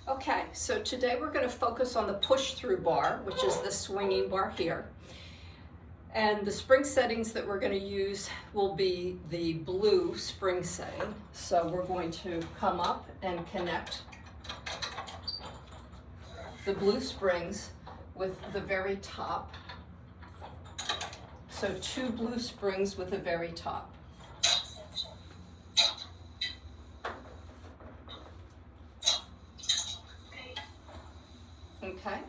Okay, so today we're going to focus on the push-through bar, which is the swinging bar here. And the spring settings that we're going to use will be the blue spring setting. So we're going to come up and connect the blue springs with the very top. So 2 blue springs with the very top. Okay,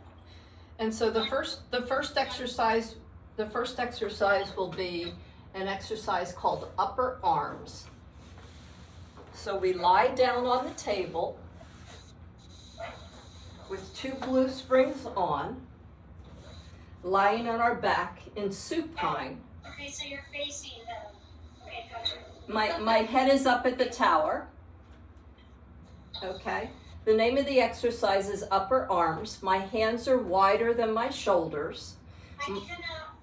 and so the first exercise will be an exercise called upper arms. So we lie down on the table with 2 blue springs on, lying on our back in supine. Okay, so you're facing the. Okay, gotcha. My head is up at the tower. Okay. The name of the exercise is upper arms. My hands are wider than my shoulders. I cannot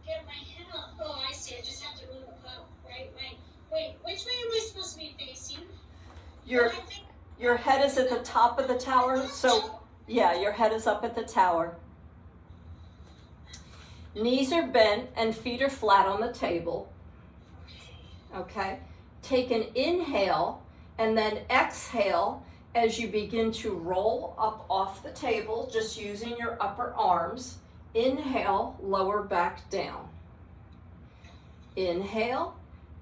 get my head up. Oh, I see. I just have to move up, right? Wait, which way am I supposed to be facing? Your head is at the top of the tower, so yeah, your head is up at the tower. Knees are bent and feet are flat on the table. Okay. Take an inhale and then exhale as you begin to roll up off the table, just using your upper arms. Inhale, lower back down. Inhale,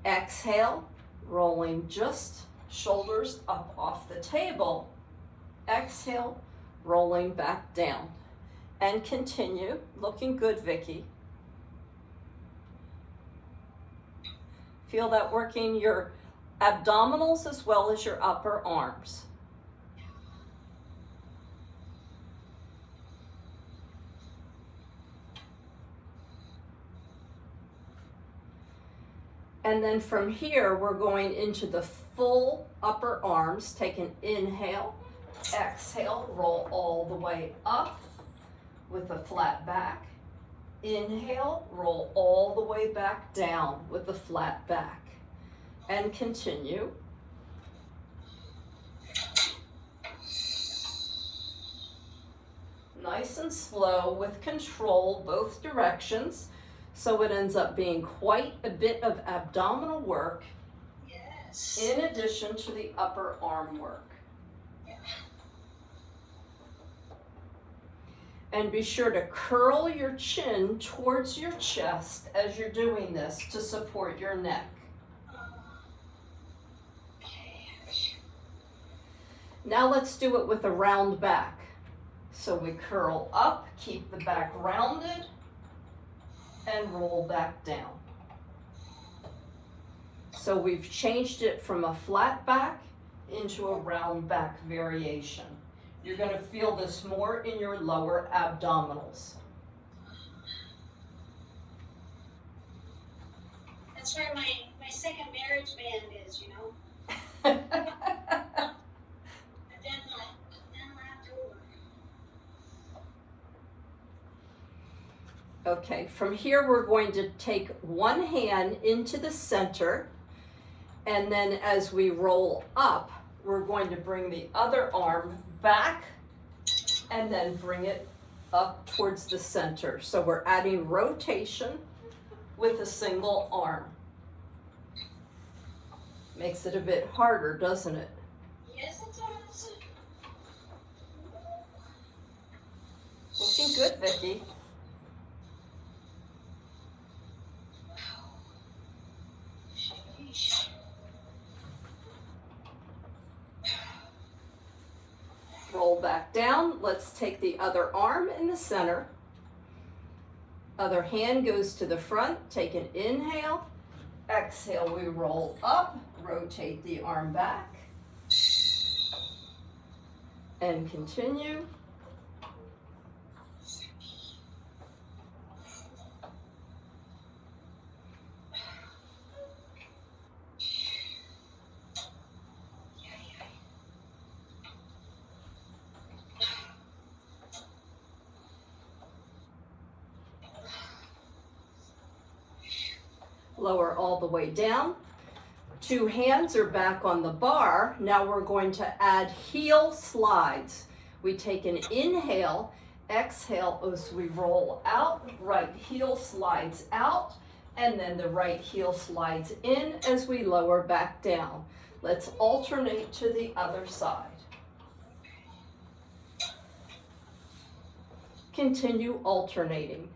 exhale, rolling just shoulders up off the table. Exhale, rolling back down. And continue. Looking good, Vicki. Feel that working your abdominals as well as your upper arms. And then from here, we're going into the full upper arms. Take an inhale, exhale, roll all the way up with a flat back. Inhale, roll all the way back down with a flat back. And continue. Nice and slow with control, both directions. So it ends up being quite a bit of abdominal work, Yes. in addition to the upper arm work. Yeah. And be sure to curl your chin towards your chest as you're doing this to support your neck. Okay. Now let's do it with a round back. So we curl up, keep the back rounded, and roll back down. So we've changed it from a flat back into a round back variation. You're going to feel this more in your lower abdominals. That's where my second marriage band is, you know. Then laughed over. Okay, from here we're going to take one hand into the center, and then as we roll up, we're going to bring the other arm back and then bring it up towards the center. So we're adding rotation with a single arm. Makes it a bit harder, doesn't it? Yes, it does. Looking good, Vicki. Sheesh. Roll back down. Let's take the other arm in the center. Other hand goes to the front. Take an inhale. Exhale, we roll up. Rotate the arm back. And continue. Lower all the way down. 2 hands are back on the bar. Now we're going to add heel slides. We take an inhale, exhale as we roll out, right heel slides out, and then the right heel slides in as we lower back down. Let's alternate to the other side. Continue alternating.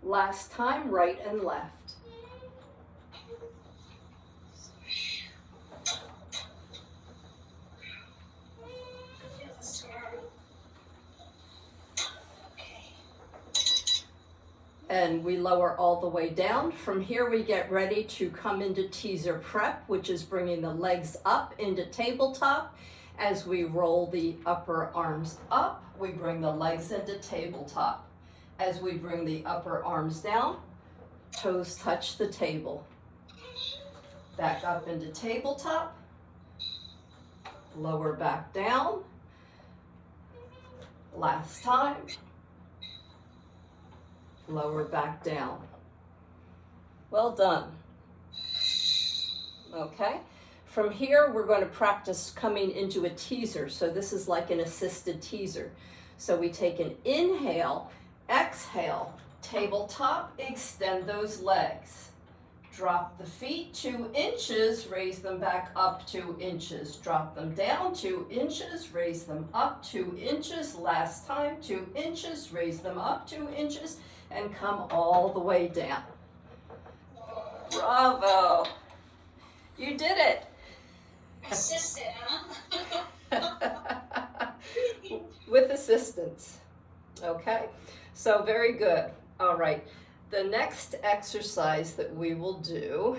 Last time, right and left. And we lower all the way down. From here we get ready to come into teaser prep, which is bringing the legs up into tabletop. As we roll the upper arms up, we bring the legs into tabletop. As we bring the upper arms down, toes touch the table. Back up into tabletop, lower back down. Last time. Lower back down. Well done. Okay. From here, we're going to practice coming into a teaser. So this is like an assisted teaser. So we take an inhale, exhale, tabletop, extend those legs. Drop the feet 2 inches, raise them back up 2 inches. Drop them down 2 inches, raise them up 2 inches. Last time, 2 inches, raise them up 2 inches, and come all the way down. Bravo. You did it. Assisted, huh? With assistance. Okay, so very good. All right, the next exercise that we will do,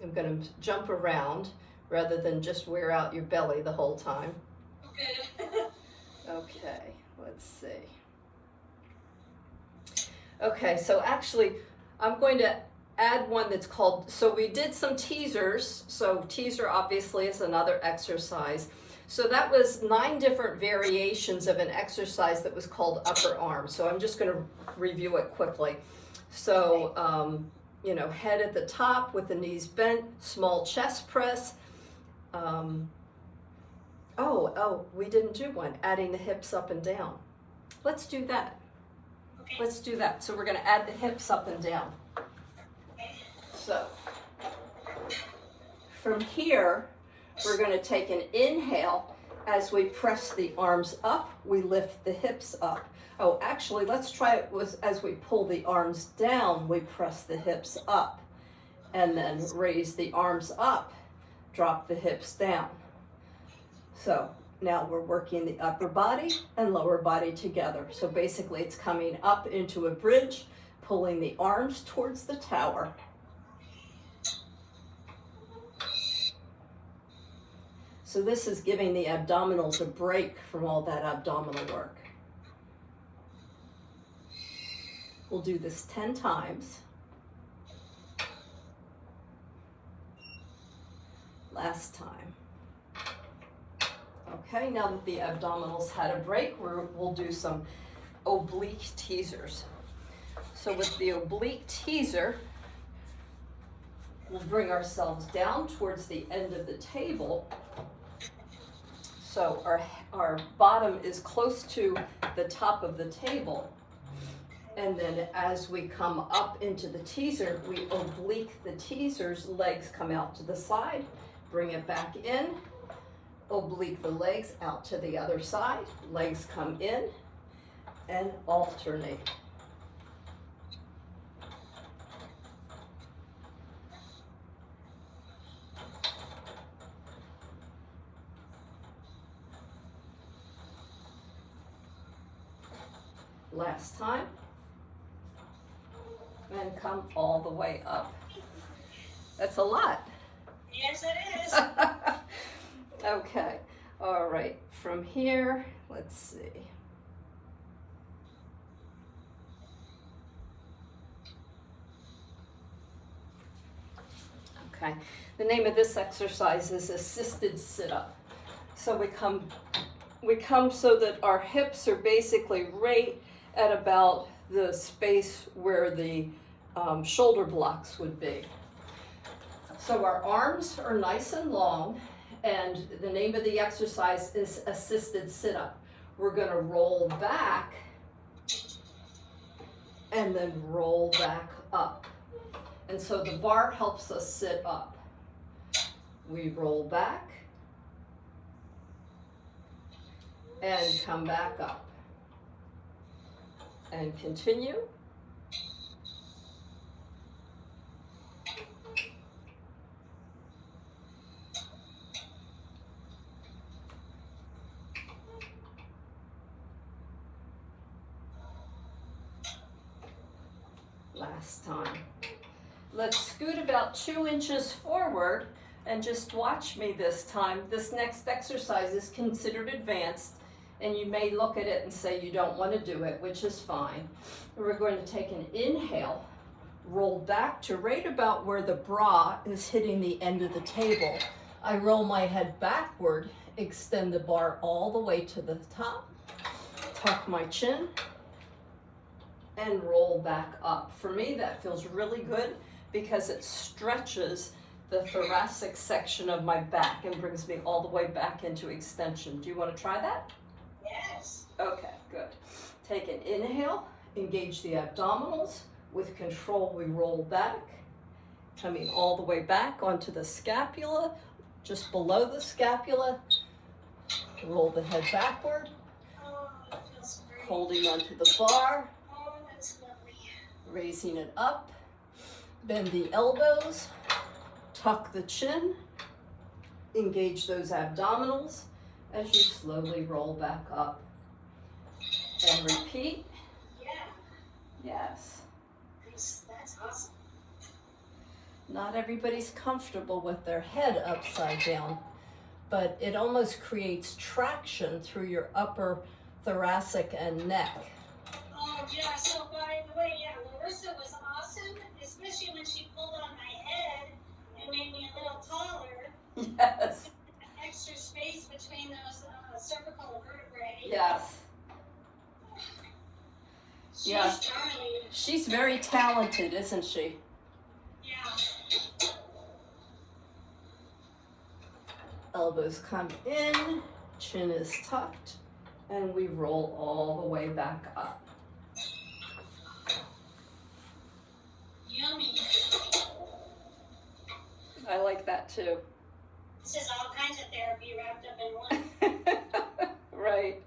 I'm going to jump around rather than just wear out your belly the whole time. Okay. Okay, let's see. Okay, so actually I'm going to add one that's called, so we did some teasers, so teaser obviously is another exercise. So that was 9 different variations of an exercise that was called upper arm. So I'm just going to review it quickly. So, you know, head at the top with the knees bent, small chest press. We didn't do one, adding the hips up and down. Let's do that. Okay. Let's do that. So we're going to add the hips up and down. So from here, we're going to take an inhale. As we press the arms up, we lift the hips up. Oh, actually, let's try it as we pull the arms down, we press the hips up. And then raise the arms up, drop the hips down. So now we're working the upper body and lower body together. So basically it's coming up into a bridge, pulling the arms towards the tower. So this is giving the abdominals a break from all that abdominal work. We'll do this 10 times. Last time. Okay, now that the abdominals had a break, we'll do some oblique teasers. So with the oblique teaser, we'll bring ourselves down towards the end of the table. So our bottom is close to the top of the table. And then as we come up into the teaser, we oblique the teasers, legs come out to the side, bring it back in, oblique the legs out to the other side, legs come in, and alternate. Last time. And come all the way up. That's a lot. Yes, it is. Okay, all right, from here, let's see. Okay, the name of this exercise is assisted sit-up. So we come so that our hips are basically right at about the space where the shoulder blocks would be. So our arms are nice and long, and the name of the exercise is assisted sit-up. We're going to roll back and then roll back up. And so the bar helps us sit up. We roll back and come back up. And continue. Last time. Let's scoot about 2 inches forward and just watch me this time. This next exercise is considered advanced, and you may look at it and say you don't want to do it, which is fine. We're going to take an inhale, roll back to right about where the bra is hitting the end of the table. I roll my head backward, extend the bar all the way to the top, tuck my chin, and roll back up. For me, that feels really good because it stretches the thoracic section of my back and brings me all the way back into extension. Do you want to try that? Yes. Okay, good. Take an inhale, engage the abdominals. With control, we roll back, coming all the way back onto the scapula, just below the scapula. Roll the head backward, Oh, that feels great. holding onto the bar, Oh, that's lovely. raising it up. Bend the elbows, tuck the chin, engage those abdominals as you slowly roll back up. And repeat. Yeah, Yes. that's awesome. Not everybody's comfortable with their head upside down, but it almost creates traction through your upper thoracic and neck. Oh, yeah, so by the way, yeah, Larissa was awesome, especially when she pulled on my head and made me a little taller. Yes. Extra space between those cervical vertebrae. Yes. She's Yeah. darling. She's very talented, isn't she? Yeah. Elbows come in, chin is tucked, and we roll all the way back up. Yummy. I like that too. This is all kinds of therapy wrapped up in one. Right.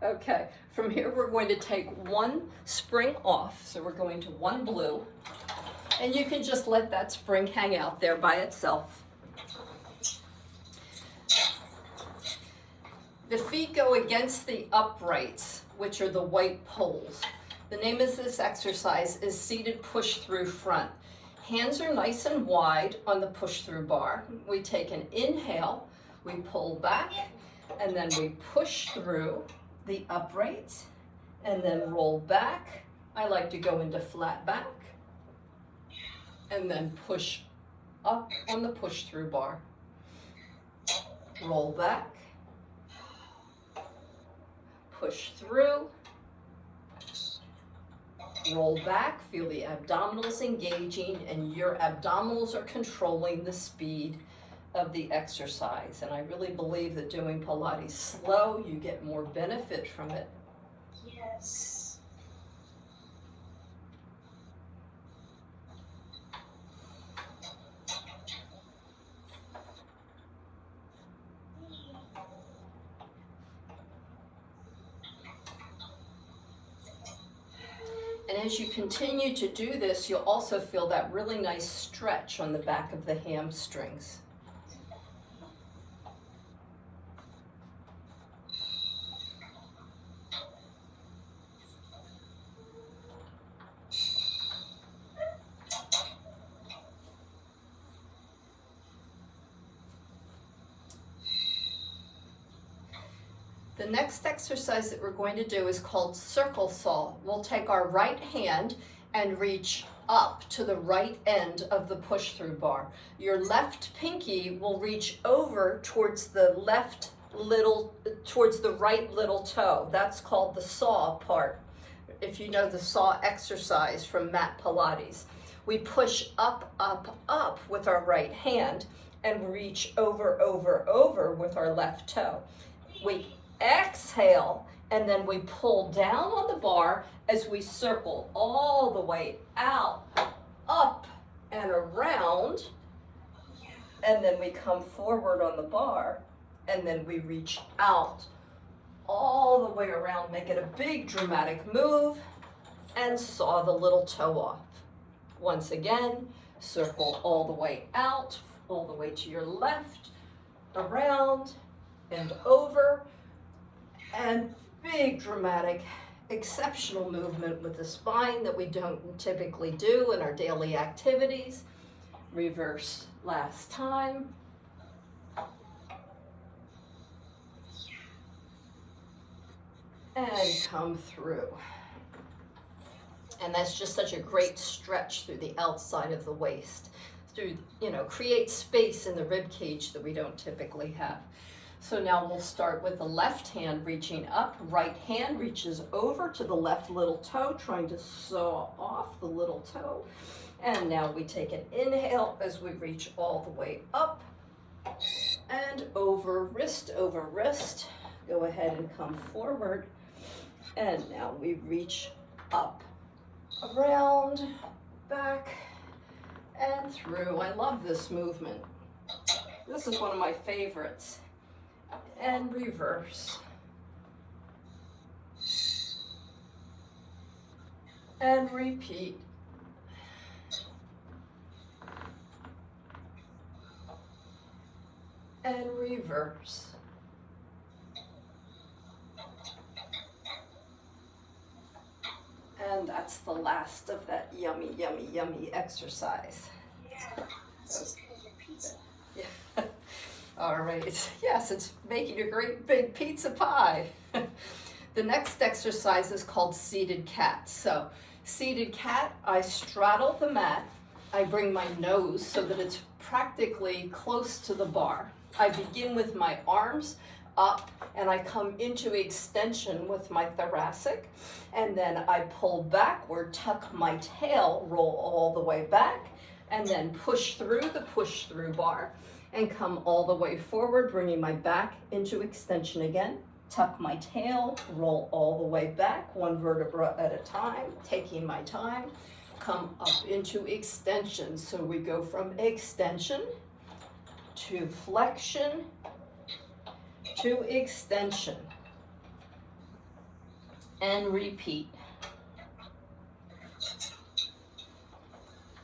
Okay, from here we're going to take one spring off. So we're going to one blue, and you can just let that spring hang out there by itself. The feet go against the uprights, which are the white poles. The name of this exercise is seated push-through front. Hands are nice and wide on the push-through bar. We take an inhale, we pull back, and then we push through the uprights, and then roll back. I like to go into flat back, and then push up on the push-through bar. Roll back, push through, roll back, feel the abdominals engaging, and your abdominals are controlling the speed of the exercise. And I really believe that doing Pilates slow, you get more benefit from it. Yes. And as you continue to do this, you'll also feel that really nice stretch on the back of the hamstrings. The next exercise that we're going to do is called circle saw. We'll take our right hand and reach up to the right end of the push-through bar. Your left pinky will reach over towards the left towards the right little toe. That's called the saw part. If you know the saw exercise from Mat Pilates, we push up, up, up with our right hand and reach over, over, over with our left toe. We exhale and then we pull down on the bar as we circle all the way out, up and around, and then we come forward on the bar and then we reach out all the way around, make it a big dramatic move, and saw the little toe off. Once again, circle all the way out, all the way to your left, around and over, and big dramatic, exceptional movement with the spine that we don't typically do in our daily activities. Reverse last time. And come through. And that's just such a great stretch through the outside of the waist. Through, create space in the rib cage that we don't typically have. So now we'll start with the left hand reaching up, right hand reaches over to the left little toe, trying to saw off the little toe. And now we take an inhale as we reach all the way up and over wrist. Go ahead and come forward. And now we reach up, around, back, and through. I love this movement. This is one of my favorites. And reverse. And repeat. And reverse. And that's the last of that yummy, yummy, yummy exercise. Yeah, this is good as your pizza. Yeah. All right. Yes, it's making a great big pizza pie. The next exercise is called seated cat. So, seated cat, I straddle the mat. I bring my nose so that it's practically close to the bar. I begin with my arms up and I come into extension with my thoracic, and then I pull backward, tuck my tail, roll all the way back, and then push through the push through bar and come all the way forward, bringing my back into extension again, tuck my tail, roll all the way back, one vertebra at a time, taking my time, come up into extension. So we go from extension to flexion to extension, and repeat.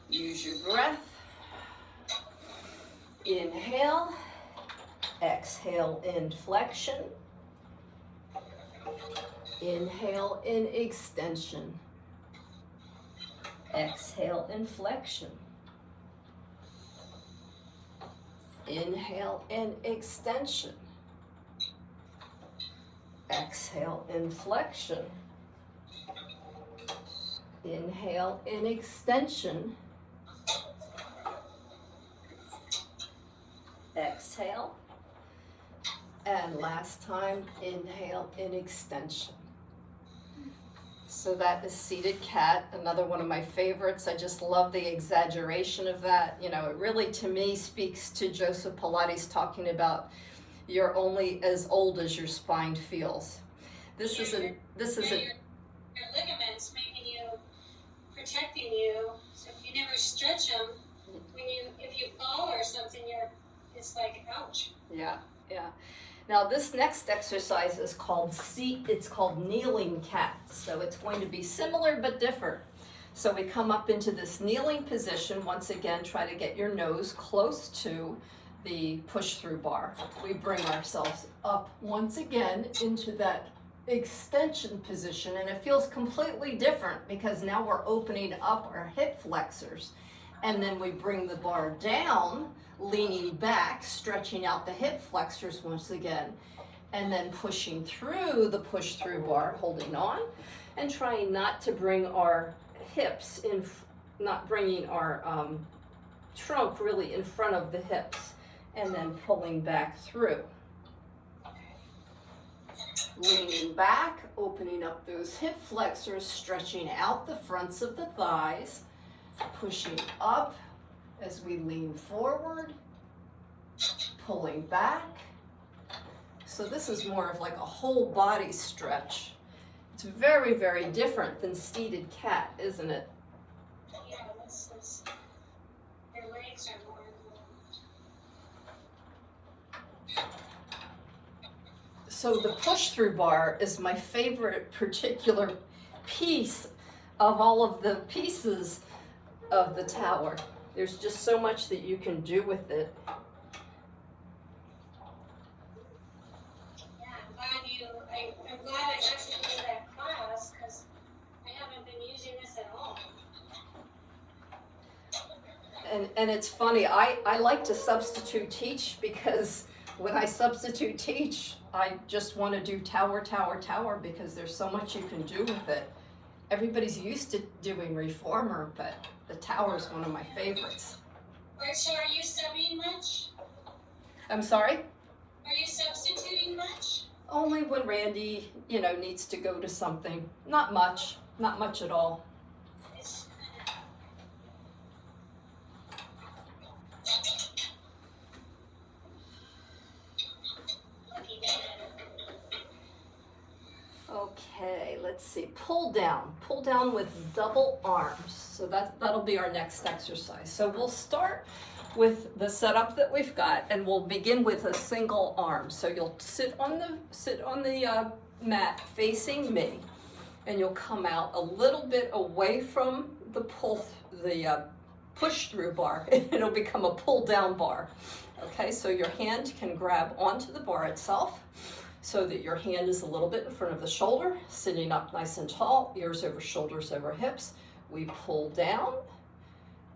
Use your breath. Inhale, exhale in flexion, inhale in extension, exhale in flexion, inhale in extension, exhale in flexion, inhale in extension, exhale, and last time, inhale in extension. So that is seated cat, another one of my favorites. I just love the exaggeration of that. It really, to me, speaks to Joseph Pilates talking about you're only as old as your spine feels. This is a your ligaments making you, protecting you. So if you never stretch them, if you fall or something, it's like ouch. Yeah. Now this next exercise is called it's called kneeling cat. So it's going to be similar but different. So we come up into this kneeling position. Once again, try to get your nose close to the push through bar. We bring ourselves up once again into that extension position, and it feels completely different because now we're opening up our hip flexors, and then we bring the bar down, leaning back, stretching out the hip flexors once again, and then pushing through the push through bar, holding on and trying not to bring our hips in, not bringing our trunk really in front of the hips, and then pulling back through. Leaning back, opening up those hip flexors, stretching out the fronts of the thighs, pushing up as we lean forward, pulling back. So this is more of like a whole body stretch. It's very, very different than seated cat, isn't it? Yeah, this is, your legs are more involved. So the push-through bar is my favorite particular piece of all of the pieces of the tower. There's just so much that you can do with it. Yeah, I'm glad I got to do that class because I haven't been using this at all. And it's funny, I like to substitute teach because when I substitute teach, I just want to do tower, tower, tower because there's so much you can do with it. Everybody's used to doing reformer, but the tower is one of my favorites. Right, so are you subbing much? I'm sorry? Are you substituting much? Only when Randy, needs to go to something. Not much at all. It's lucky man. Okay, let's see. Pull down with double arms. So that'll be our next exercise. So we'll start with the setup that we've got, and we'll begin with a single arm. So you'll sit on the mat facing me, and you'll come out a little bit away from the push through bar. It'll become a pull down bar. Okay, so your hand can grab onto the bar itself, so that your hand is a little bit in front of the shoulder, sitting up nice and tall, ears over shoulders over hips. We pull down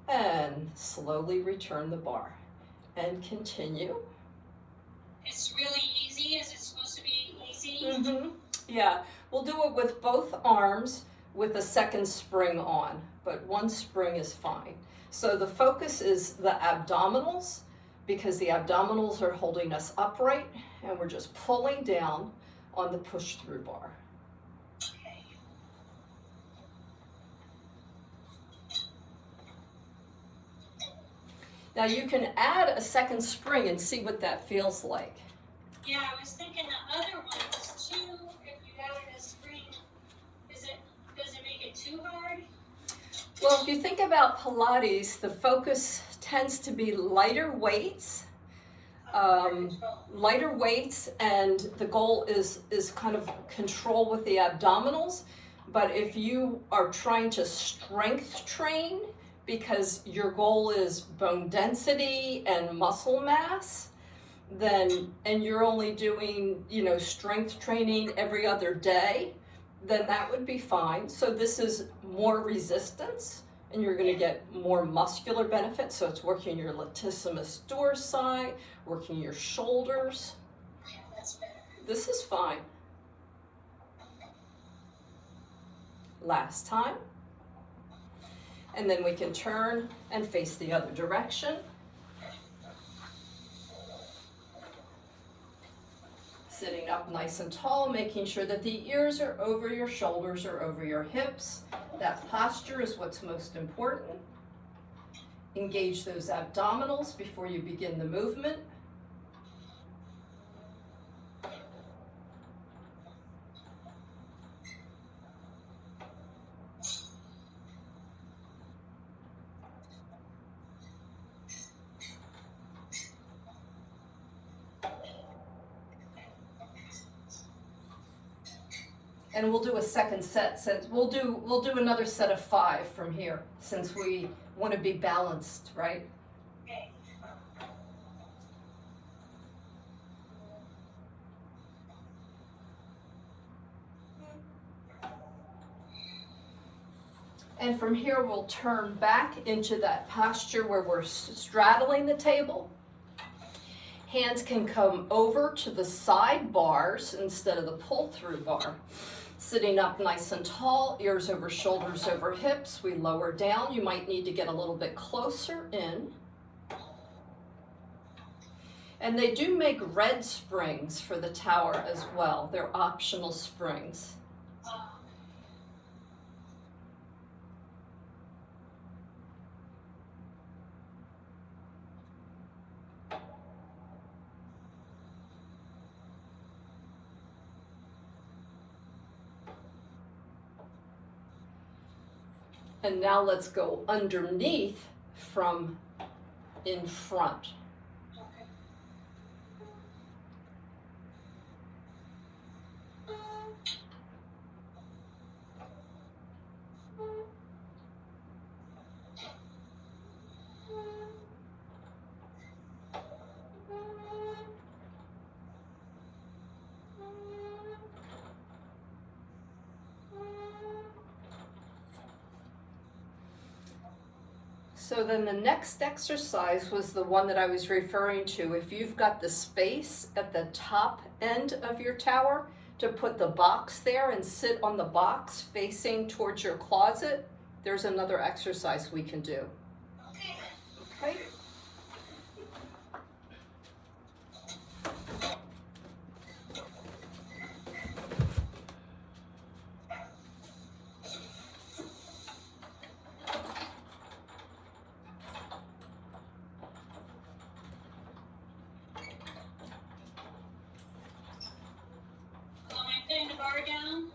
and slowly return the bar and continue. It's really easy. Is it supposed to be easy? Mm-hmm. Yeah, we'll do it with both arms with a second spring on, but one spring is fine. So the focus is the abdominals, because the abdominals are holding us upright, and we're just pulling down on the push-through bar. Okay. Now you can add a second spring and see what that feels like. Yeah, I was thinking the other one was too, if you added a spring, does it make it too hard? Well, if you think about Pilates, the focus tends to be lighter weights, and the goal is kind of control with the abdominals. But if you are trying to strength train, because your goal is bone density and muscle mass, and you're only doing, strength training every other day, then that would be fine. So this is more resistance, and you're going to get more muscular benefits. So it's working your latissimus dorsi, working your shoulders. Yeah, that's better. This is fine. Last time. And then we can turn and face the other direction. Sitting up nice and tall, making sure that the ears are over your shoulders or over your hips. That posture is what's most important. Engage those abdominals before you begin the movement. And we'll do a second set, since we'll do another set of 5 from here, since we want to be balanced, right? Okay. And from here, we'll turn back into that posture where we're straddling the table. Hands can come over to the side bars instead of the pull-through bar. Sitting up nice and tall, ears over shoulders over hips. We lower down. You might need to get a little bit closer in. And they do make red springs for the tower as well. They're optional springs. And now let's go underneath from in front. Okay. So then the next exercise was the one that I was referring to. If you've got the space at the top end of your tower to put the box there and sit on the box facing towards your closet, there's another exercise we can do. Okay. Okay? Am I putting the bar down?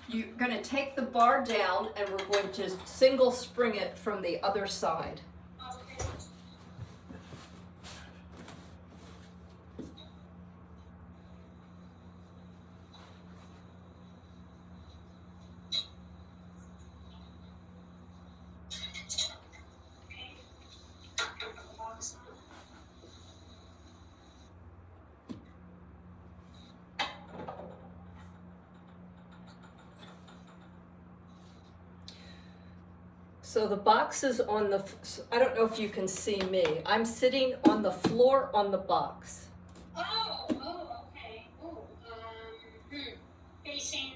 You're going to take the bar down and we're going to single spring it from the other side. Okay. Okay. Put the box on. So the box is on the, I don't know if you can see me. I'm sitting on the floor on the box. Oh, okay. Oh, I'd be facing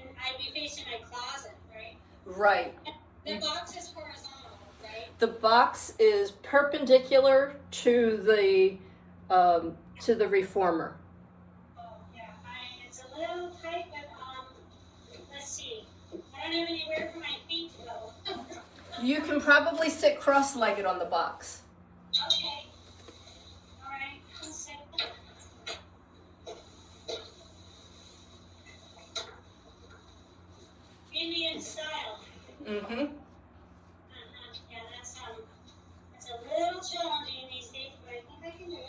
my closet, right? Right. The box is horizontal, right? The box is perpendicular to the reformer. Oh, yeah. It's a little tight, but let's see. I don't have anywhere for my feet to go. You can probably sit cross-legged on the box. Okay. All right. One second. Indian style. Mm-hmm. Yeah, that's a little challenging these days, but I think I can do it.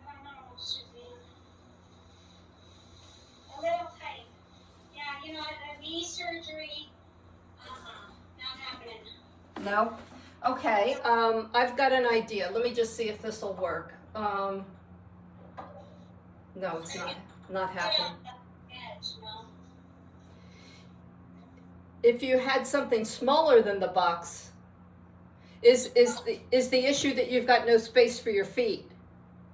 I don't know, it should be a little tight. Yeah, the knee surgery, not happening. No? Okay, I've got an idea. Let me just see if this will work. No, it's not happening. Edge, no? If you had something smaller than the box, is the issue that you've got no space for your feet?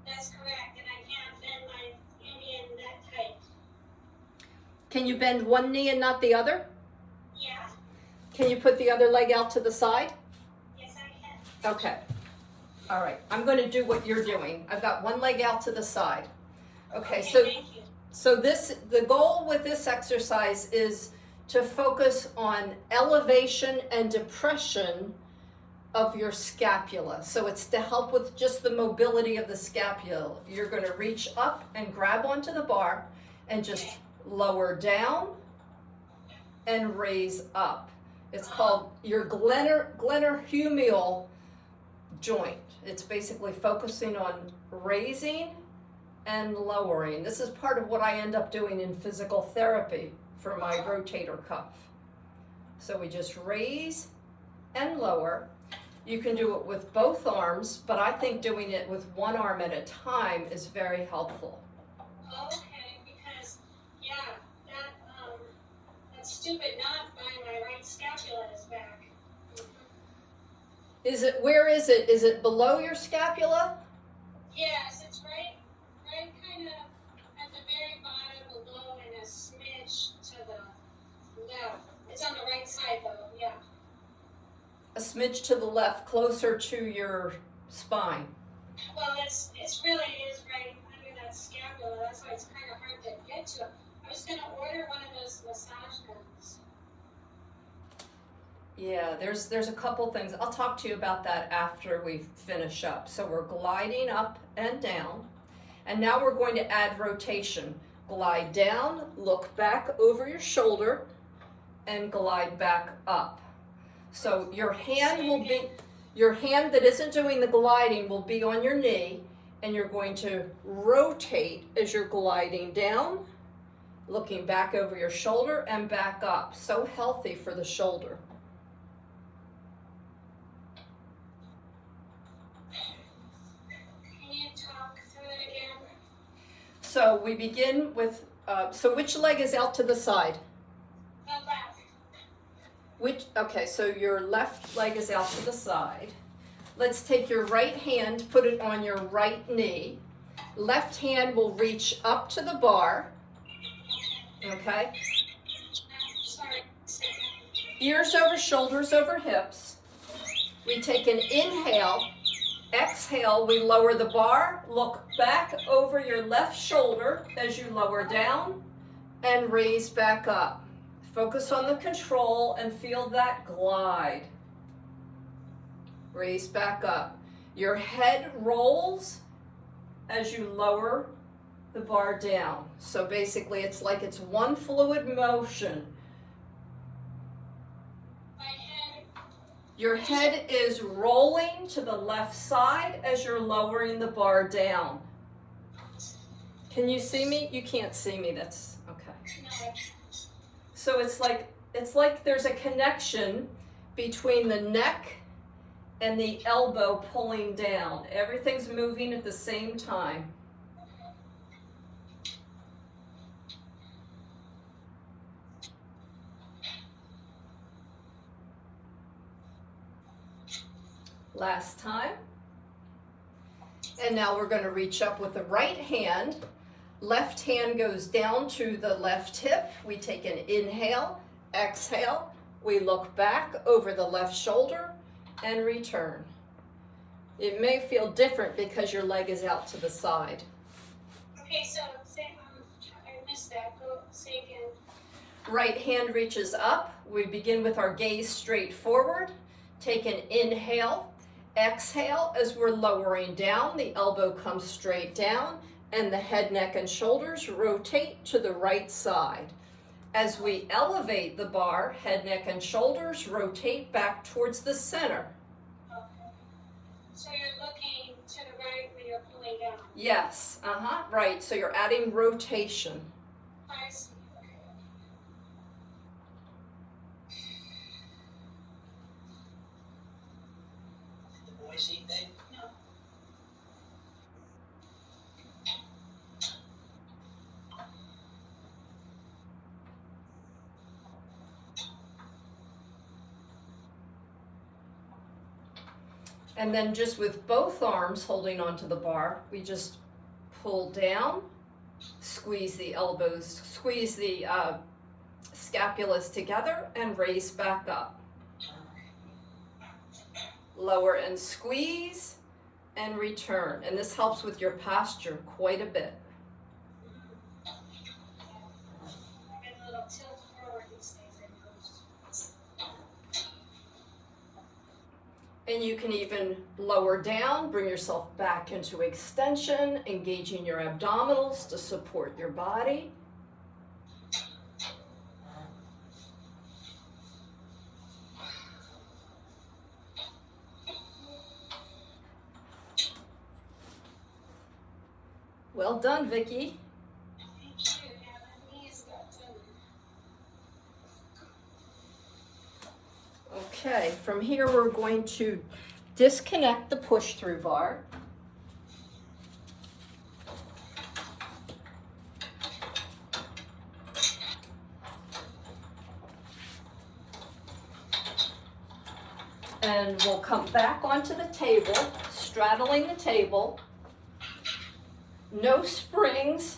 That's correct, and I can't bend my Indian that tight. Can you bend one knee and not the other? Yeah, Can you put the other leg out to the side? yes I can. Okay. All right. I'm going to do what you're doing. I've got one leg out to the side. Okay. Thank you. So the goal with this exercise is to focus on elevation and depression of your scapula. So it's to help with just the mobility of the scapula. You're going to reach up and grab onto the bar and just lower down and raise up. It's called your glenohumeral joint. It's basically focusing on raising and lowering. This is part of what I end up doing in physical therapy for my rotator cuff. So we just raise and lower. You can do it with both arms, but I think doing it with one arm at a time is very helpful. Okay, because that stupid knot by my right scapula is back. Where is it? Is it below your scapula? Yes, it's right kind of at the very bottom below and a smidge to the left. It's on the right side though, yeah. a smidge to the left, closer to your spine. Well, it's really is right under that scapula. That's why it's kind of hard to get to. I was gonna order one of those massage guns. Yeah, there's a couple things. I'll talk to you about that after we finish up. So we're gliding up and down, and now we're going to add rotation. Glide down, look back over your shoulder, and glide back up. So your hand that isn't doing the gliding will be on your knee, and you're going to rotate as you're gliding down, looking back over your shoulder and back up. So healthy for the shoulder. Can you talk through it again? So we begin with, so which leg is out to the side? The left. Okay, so your left leg is out to the side. Let's take your right hand, put it on your right knee. Left hand will reach up to the bar, okay? Sorry. Ears over shoulders over hips. We take an inhale, exhale, we lower the bar, look back over your left shoulder as you lower down, and raise back up. Focus on the control and feel that glide. Raise back up. Your head rolls as you lower the bar down. So basically it's like it's one fluid motion. My head. Your head is rolling to the left side as you're lowering the bar down. Can you see me? You can't see me, that's okay. No. So it's like there's a connection between the neck and the elbow pulling down. Everything's moving at the same time. Last time. And now we're going to reach up with the right hand. Left hand goes down to the left hip. We take an inhale, exhale. We look back over the left shoulder and return. It may feel different because your leg is out to the side. Okay, so I missed that. Go say again. Right hand reaches up. We begin with our gaze straight forward. Take an inhale, exhale as we're lowering down. The elbow comes straight down and the head, neck, and shoulders rotate to the right side. As we elevate the bar, head, neck, and shoulders rotate back towards the center. Okay. So you're looking to the right when you're pulling down. Yes, right. So you're adding rotation. I see. Okay. The boys eat, babe? No. And then just with both arms holding onto the bar, we just pull down, squeeze the elbows, squeeze the scapulas together, and raise back up. Lower and squeeze, and return. And this helps with your posture quite a bit. I get a little tilt forward these days. And you can even lower down, bring yourself back into extension, engaging your abdominals to support your body. Well done, Vicki. Thank you. Yeah, my knees got done. Okay, from here we're going to disconnect the push-through bar. And we'll come back onto the table, straddling the table. No springs.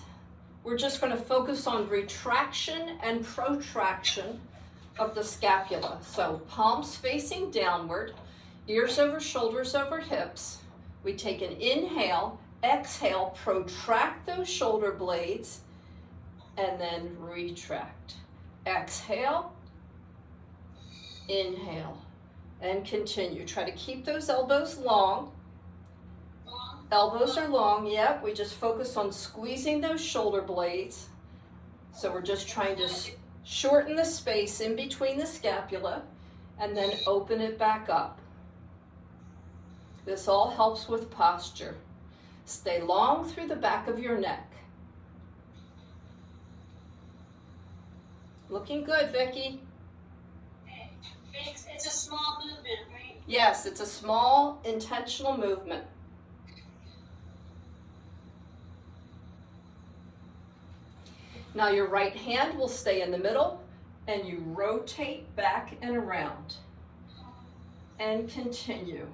We're just going to focus on retraction and protraction of the scapula. So palms facing downward, ears over shoulders over hips. We take an inhale, exhale, protract those shoulder blades, and then retract. Exhale, inhale, and continue. Try to keep those elbows long. Elbows are long, yep. We just focus on squeezing those shoulder blades. So we're just trying to shorten the space in between the scapula and then open it back up. This all helps with posture. Stay long through the back of your neck. Looking good, Vicki. It's a small movement, right? Yes, it's a small, intentional movement. Now your right hand will stay in the middle and you rotate back and around. And continue.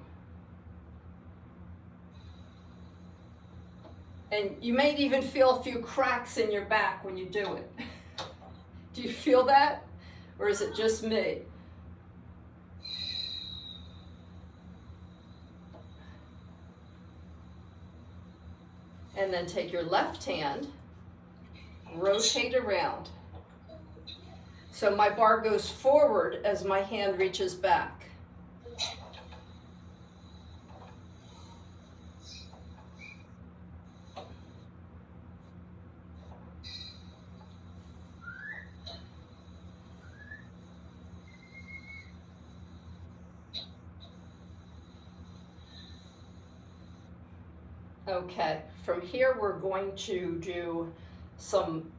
And you may even feel a few cracks in your back when you do it. Do you feel that? Or is it just me? And then take your left hand, rotate around. So my bar goes forward as my hand reaches back. Okay, from here we're going to do some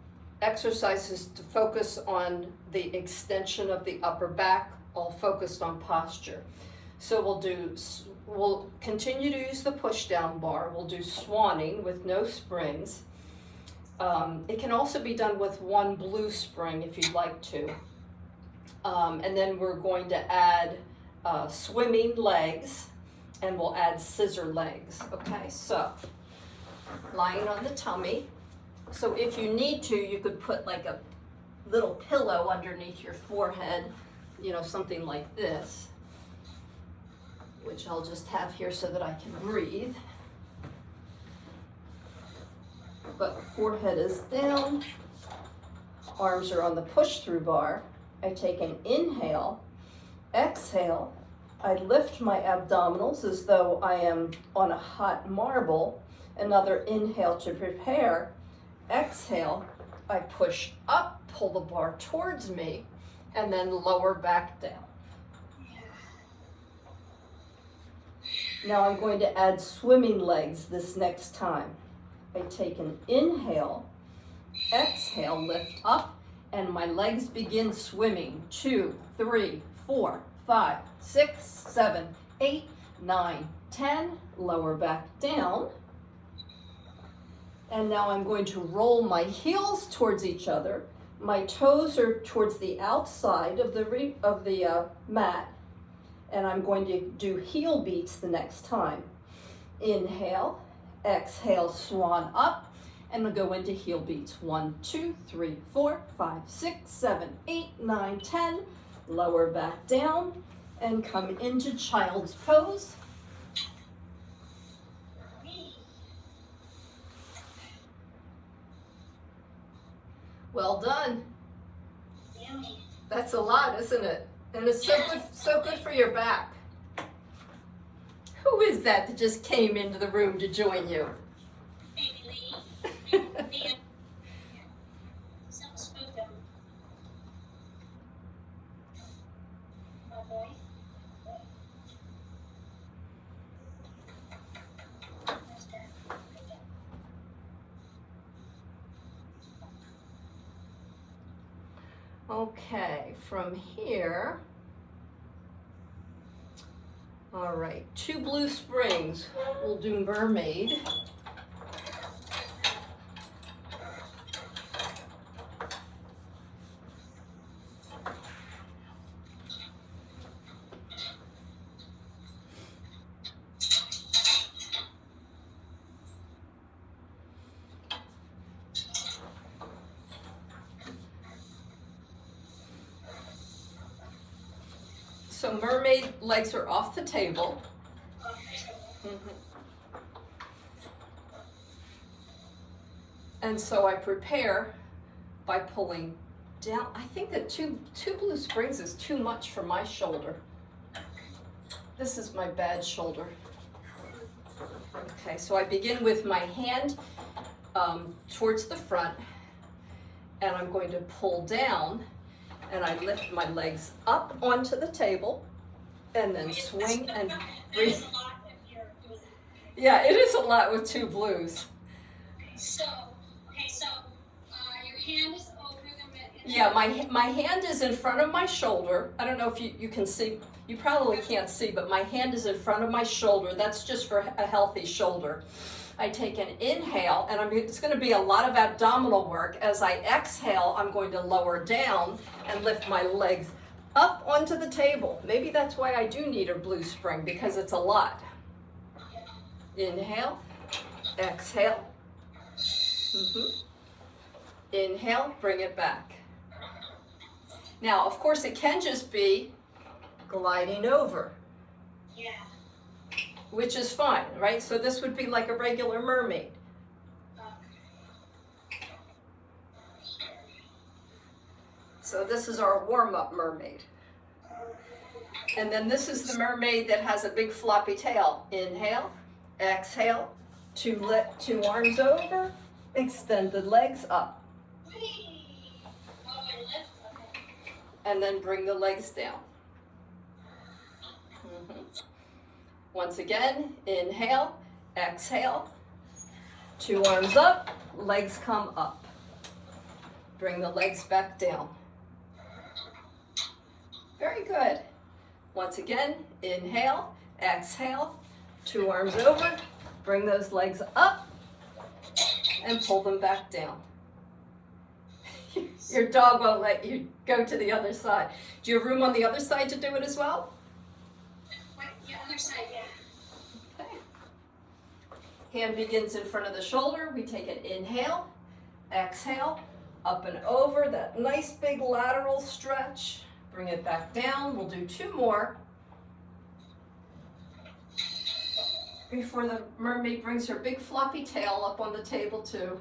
exercises to focus on the extension of the upper back, all focused on posture. So we'll continue to use the push down bar. We'll do swanning with no springs. It can also be done with one blue spring if you'd like to. And then we're going to add swimming legs, and we'll add scissor legs. Okay, so lying on the tummy. So if you need to, you could put like a little pillow underneath your forehead, you know, something like this, which I'll just have here so that I can breathe. But forehead is down, arms are on the push-through bar. I take an inhale, exhale, I lift my abdominals as though I am on a hot marble. Another inhale to prepare. Exhale, I push up, pull the bar towards me, and then lower back down. Now I'm going to add swimming legs this next time. I take an inhale, exhale, lift up, and my legs begin swimming. 2, 3, 4, 5, 6, 7, 8, 9, 10. Lower back down. And now I'm going to roll my heels towards each other. My toes are towards the outside of the mat. And I'm going to do heel beats the next time. Inhale, exhale, swan up, and we'll go into heel beats. 1, 2, 3, 4, 5, 6, 7, 8, 9, 10. Lower back down and come into child's pose. Well done. Yummy. That's a lot, isn't it? And it's so good for your back. Who is that just came into the room to join you? Baby Lee. Something spooked him. Oh boy. There's Dad. Okay, from here, all right, 2 blue springs. We'll do mermaid. So mermaid legs are off the table. Okay. And so I prepare by pulling down. I think that two blue springs is too much for my shoulder. This is my bad shoulder. Okay, so I begin with my hand towards the front, and I'm going to pull down, and I lift my legs up onto the table, and then swing and breathe. There's a lot if you're doing that. Yeah, it is a lot with two blues. So, your hand is over the Yeah, my hand is in front of my shoulder. I don't know if you can see, you probably can't see, but my hand is in front of my shoulder. That's just for a healthy shoulder. I take an inhale, and it's going to be a lot of abdominal work. As I exhale, I'm going to lower down and lift my legs up onto the table. Maybe that's why I do need a blue spring, because it's a lot. Inhale, exhale. Inhale, bring it back. Now, of course, it can just be gliding over, Yeah. which is fine, right? So this would be like a regular mermaid. So this is our warm-up mermaid. And then this is the mermaid that has a big floppy tail. Inhale, exhale, two arms over, extend the legs up. Whee! Oh, I lift. Okay. And then bring the legs down. Once again, inhale, exhale, two arms up, legs come up. Bring the legs back down. Very good. Once again, inhale, exhale, two arms over, bring those legs up, and pull them back down. Your dog won't let you go to the other side. Do you have room on the other side to do it as well? Wait, the other side, yeah. Okay. Hand begins in front of the shoulder. We take an inhale, exhale, up and over, that nice big lateral stretch. Bring it back down. We'll do two more before the mermaid brings her big floppy tail up on the table too.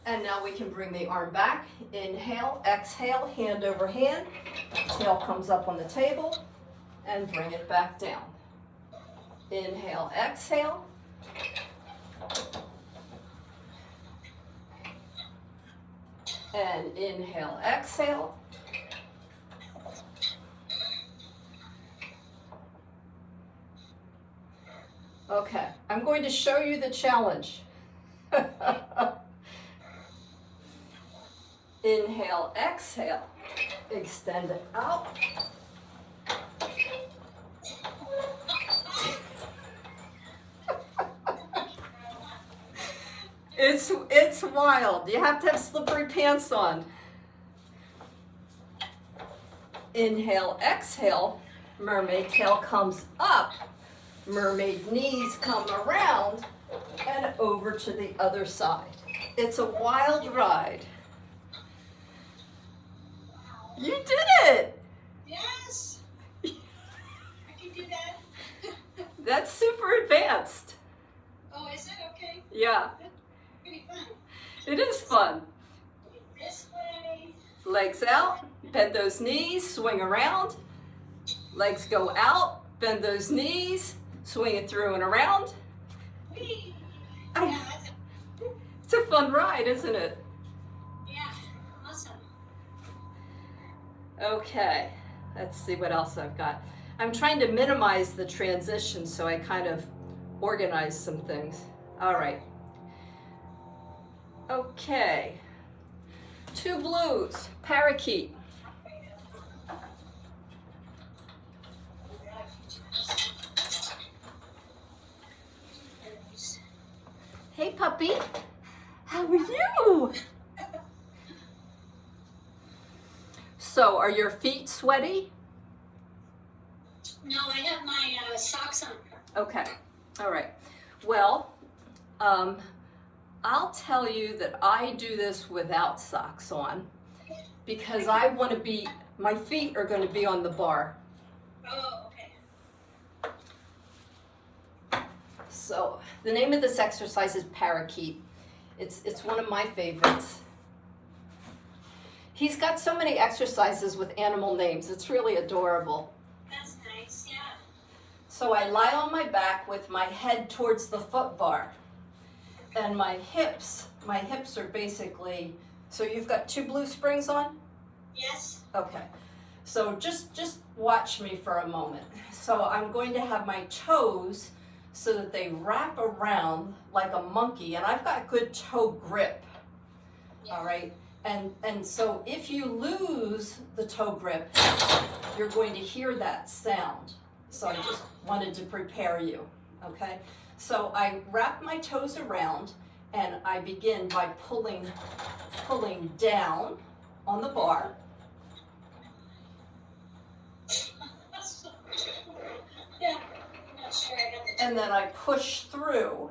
And now we can bring the arm back. Inhale, exhale, hand over hand. Tail comes up on the table and bring it back down. Inhale, exhale. And inhale, exhale. Okay, I'm going to show you the challenge. Inhale, exhale, extend it out. It's wild. You have to have slippery pants on. Inhale, exhale, mermaid tail comes up, mermaid knees come around, and over to the other side. It's a wild ride. You did it! Yes! I can do that. That's super advanced. Oh, is it? Okay. Yeah, Pretty fun. it is fun. This way. Legs out, bend those knees, swing around. Legs go out, bend those knees, swing it through and around. Whee! I- Yeah, that's It's a fun ride, isn't it? yeah, awesome. Okay, let's see what else I've got. I'm trying to minimize the transition, so I kind of organize some things. All right. Okay. Two blues, parakeet. Hey puppy, how are you? So are your feet sweaty? No, I have my socks on. Okay, all right. Well, I'll tell you that I do this without socks on because I want to be, my feet are going to be on the bar. Oh, okay. So the name of this exercise is parakeet. It's one of my favorites. He's got so many exercises with animal names. It's really adorable. That's nice, yeah. So I lie on my back with my head towards the foot bar. And my hips are basically, so you've got 2 blue springs on? Yes. Okay. So just watch me for a moment. So I'm going to have my toes so that they wrap around like a monkey, and I've got good toe grip. All right. And so if you lose the toe grip, you're going to hear that sound. So I just wanted to prepare you, okay? So I wrap my toes around and I begin by pulling down on the bar. Yeah, I'm not sure I got the And then I push through,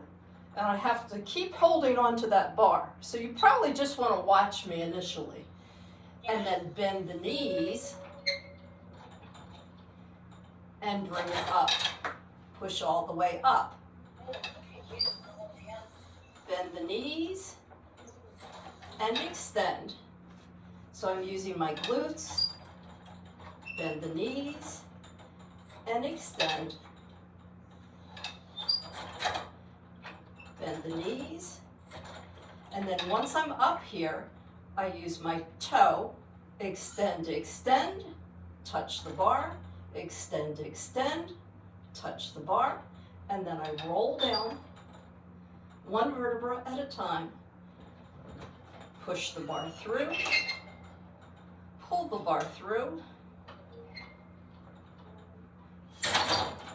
and I have to keep holding onto that bar. So you probably just want to watch me initially. And then bend the knees and bring it up. Push all the way up. Bend the knees and extend. So I'm using my glutes, bend the knees and extend. Bend the knees. And then once I'm up here, I use my toe, extend, extend, touch the bar, extend, extend, touch the bar, and then I roll down 1 vertebra at a time. Push the bar through, pull the bar through,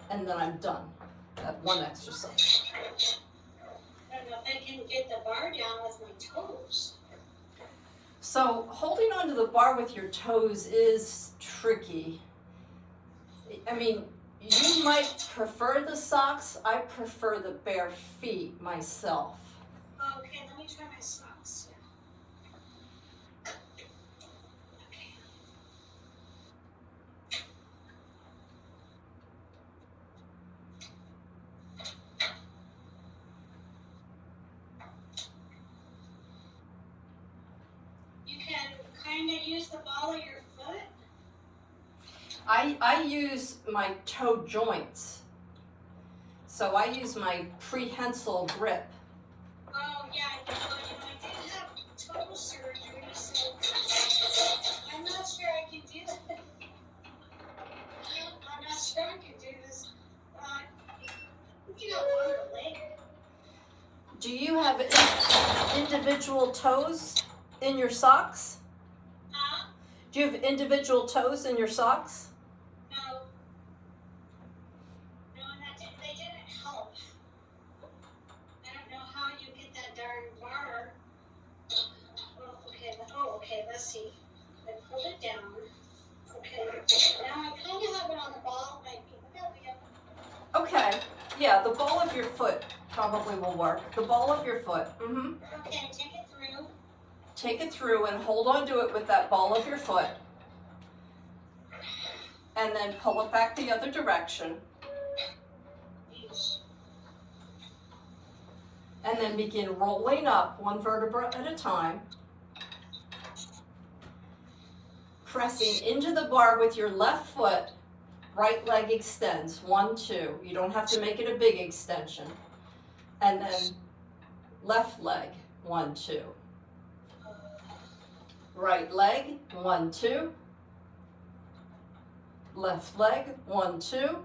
and then I'm done. That one exercise. I don't know if I can get the bar down with my toes. So holding onto the bar with your toes is tricky. I mean, you might prefer the socks. I prefer the bare feet myself. Okay, let me try my socks. Okay. You can kind of use the ball of your foot. I use my toe joints. So I use my prehensile grip. Oh, yeah, I did have toe surgery, so I'm not sure I can do that. I'm not sure I can do this. You got longer leg. Do you have individual toes in your socks? Huh? Do you have individual toes in your socks? No. No, and they didn't help. I don't know how you get that darn bar. Okay, let's see. I pulled it down. Okay, now I kind of have it on the ball of my feet. Look at me. Okay. Yeah, the ball of your foot probably will work. The ball of your foot. Mm-hmm. Okay, take it through. Take it through and hold on to it with that ball of your foot. And then pull it back the other direction. And then begin rolling up 1 vertebra at a time. Pressing into the bar with your left foot. Right leg extends, 1, 2. You don't have to make it a big extension. And then left leg, 1, 2. Right leg, 1, 2. Left leg, 1, 2.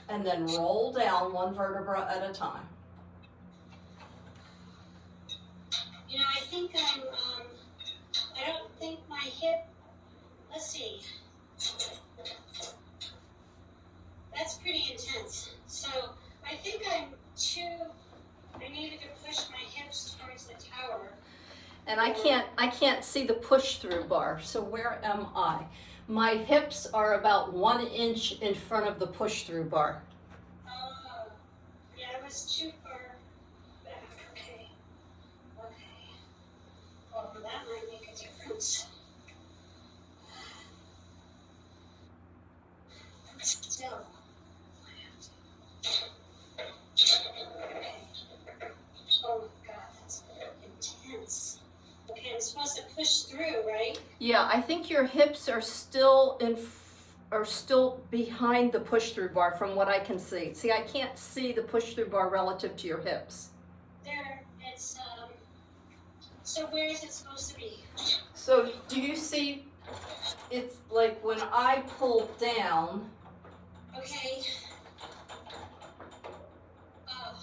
And then roll down 1 vertebra at a time. You know, I think I don't think my hip, let's see. That's pretty intense. So I think I needed to push my hips towards the tower. And I can't see the push through bar. So where am I? My hips are about 1 inch in front of the push through bar. Oh, yeah, I was too far back. intense. Still. Oh my God, that's intense. Okay, I'm supposed to push through, right? Yeah, I think your hips are still behind the push-through bar from what I can see. See, I can't see the push-through bar relative to your hips. There, it's, so where is it supposed to be? So do you see, it's like when I pull down, Okay. Oh,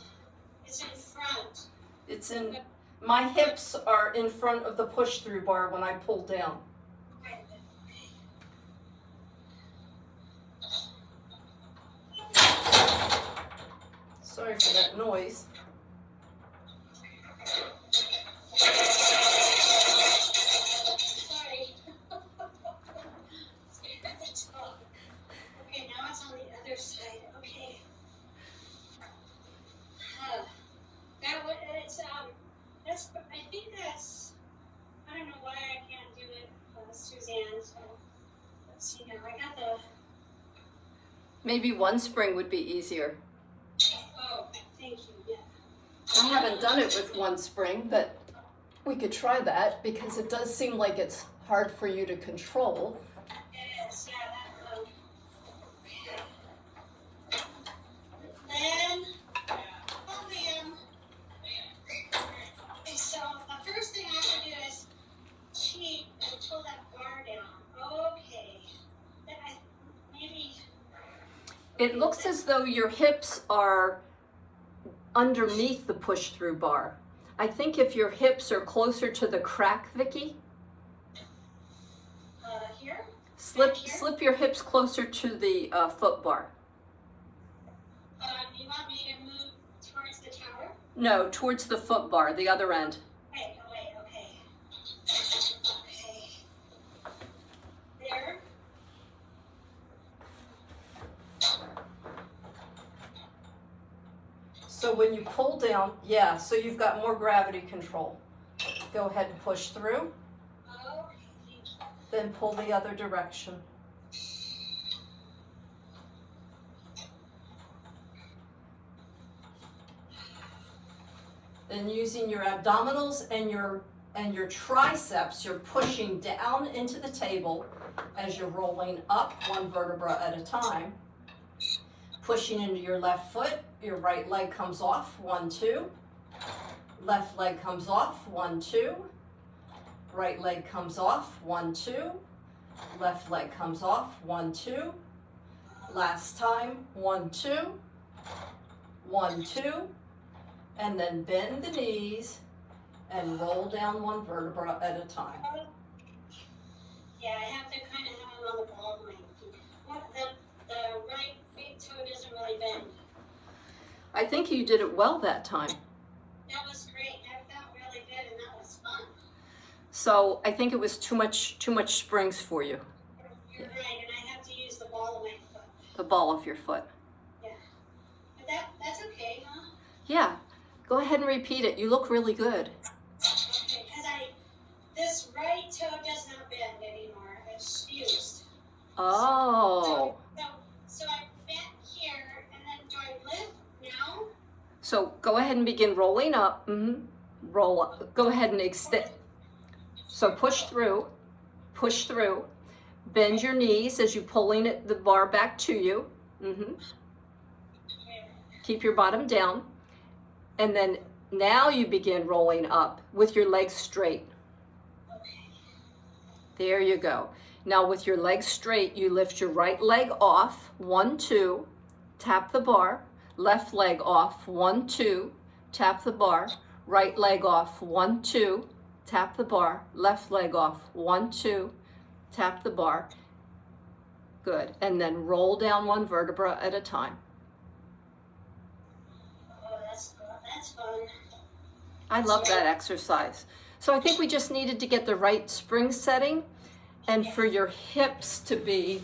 it's in front. it's in, my hips are in front of the push-through bar when I pull down. Okay. Sorry for that noise. Sorry. Okay, now it's on the other side. Okay. That was, it's, that's, I think that's, I don't know why I can't do it, Suzanne, so, let's see now, I got the, Maybe one spring would be easier. oh, thank you, yeah. I haven't done it with one spring, but we could try that because it does seem like it's hard for you to control. It is, yeah, that, then, oh, man. Okay, so the first thing I have to do is cheat and pull that bar down. Okay. Then maybe, It looks as though your hips are underneath the push-through bar. I think if your hips are closer to the crack, Vicky, here? slip your hips closer to the foot bar. You want me to move towards the tower? No, towards the foot bar, the other end. Wait, okay. Okay. There. So when you pull down, yeah, so you've got more gravity control. Go ahead and push through, Okay, thank you. then pull the other direction. Then using your abdominals and your triceps, you're pushing down into the table as you're rolling up one vertebra at a time. Pushing into your left foot, your right leg comes off, 1, 2. Left leg comes off, 1, 2. Right leg comes off, 1, 2. Left leg comes off, 1, 2. Last time, 1, 2. 1, 2. And then bend the knees and roll down one vertebra at a time. Yeah, I have to kind of have it on the ball of my feet. The right big toe doesn't really bend. I think you did it well that time. That was great. That felt really good and that was fun. So I think it was too much springs for you, You're right, and I have to use the ball of my foot. the ball of your foot. Yeah. But that's okay, huh? Yeah, go ahead and repeat it. You look really good. Okay, because this right toe does not bend anymore. It's fused. Oh. So I bent here, and then do I lift now? So go ahead and begin rolling up. Roll up. Go ahead and extend. So push through. Bend your knees as you're pulling the bar back to you. Keep your bottom down. And then now you begin rolling up with your legs straight. Okay. There you go. Now with your legs straight, you lift your right leg off, 1, 2, tap the bar, left leg off, 1, 2, tap the bar, right leg off, 1, 2, tap the bar, left leg off, 1, 2, tap the bar. Good. And then roll down one vertebra at a time. Oh, that's fun. I love that exercise. So I think we just needed to get the right spring setting and for your hips to be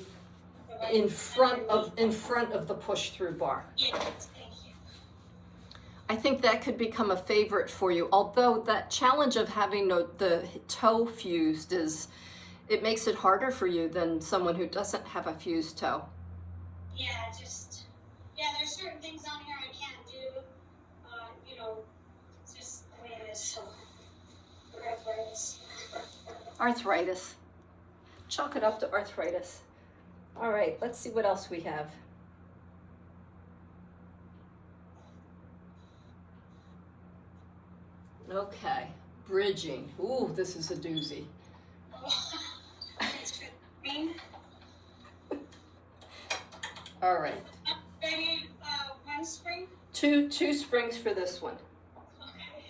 in front of the push through bar. Yes, thank you. I think that could become a favorite for you. Although that challenge of having the toe fused it makes it harder for you than someone who doesn't have a fused toe. Yeah, there's certain things on here I can't do. You know, it's just the way it is. So, arthritis. Arthritis. Chalk it up to arthritis. All right, let's see what else we have. Okay, bridging. Ooh, this is a doozy. It's green. All right, Maybe one spring. two springs for this one. Okay.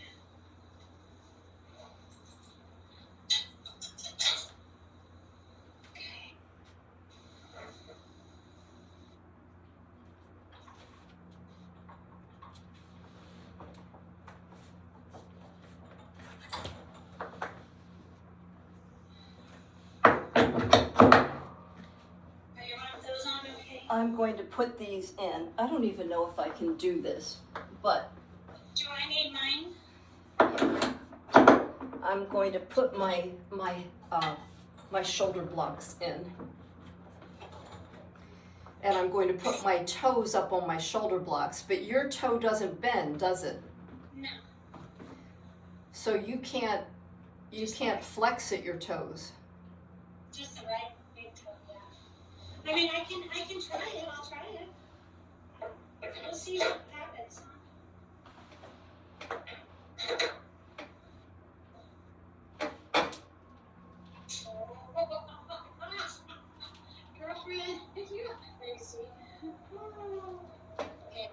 Are you want those on? Okay. I'm going to put these in. I don't even know if I can do this, but Do I need mine? I'm going to put my shoulder blocks in. And I'm going to put my toes up on my shoulder blocks, but your toe doesn't bend, does it? No. So you can't flex at your toes. Just the right big toe, yeah. I mean, I can try it. I'll try it. We'll see what happens. Girlfriend, you're crazy. Okay.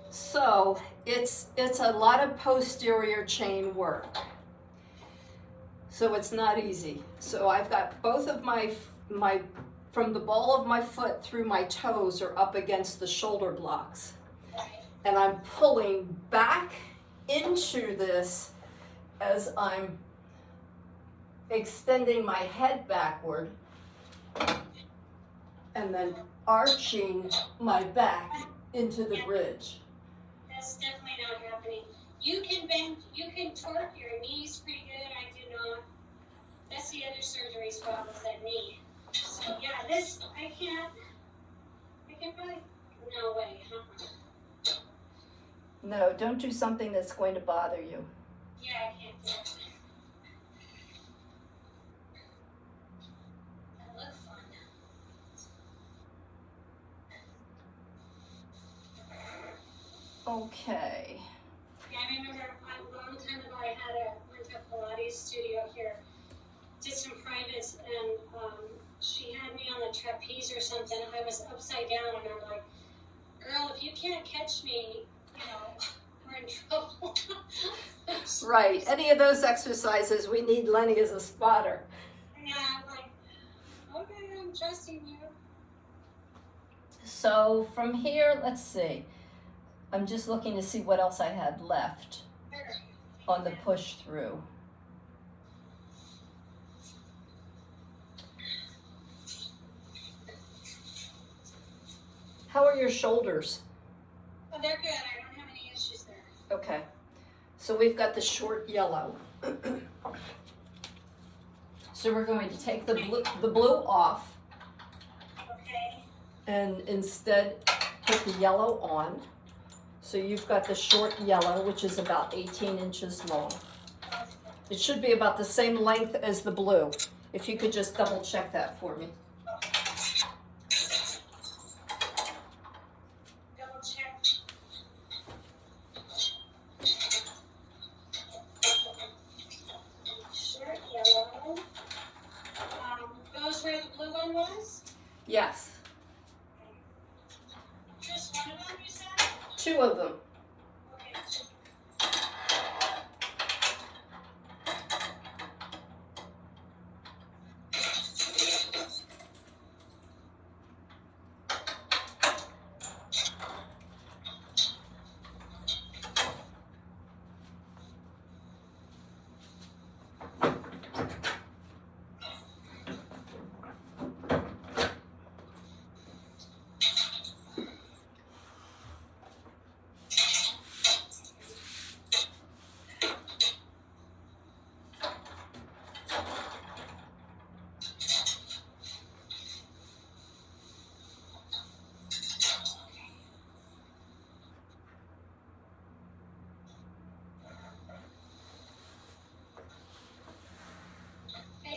So it's a lot of posterior chain work. So it's not easy. So I've got both of my from the ball of my foot through my toes are up against the shoulder blocks. And I'm pulling back into this as I'm extending my head backward and then arching my back into the bridge. That's definitely not happening. You can bend, you can torque your knees pretty good. I do not. That's the other surgery spot was that knee. So yeah, this I can probably no way. No, don't do something that's going to bother you. Yeah, I can't do it. That looks fun. Okay. Yeah, I remember a long time ago I went to a Pilates studio here, did some privates, and she had me on the trapeze or something. I was upside down, and I'm like, girl, if you can't catch me, you know, we're in trouble. Right. Any of those exercises, we need Lenny as a spotter. Yeah, I'm like, okay, I'm trusting you. So from here, let's see. I'm just looking to see what else I had left on the push through. How are your shoulders? Oh, they're good. I don't have any issues there. Okay. So we've got the short yellow. So we're going to take the blue off Okay. and instead put the yellow on. So you've got the short yellow, which is about 18 inches long. It should be about the same length as the blue. If you could just double check that for me. Double check. Short yellow. Goes where the blue one was? Yes, Just one of them, you said? 2 of them. Okay.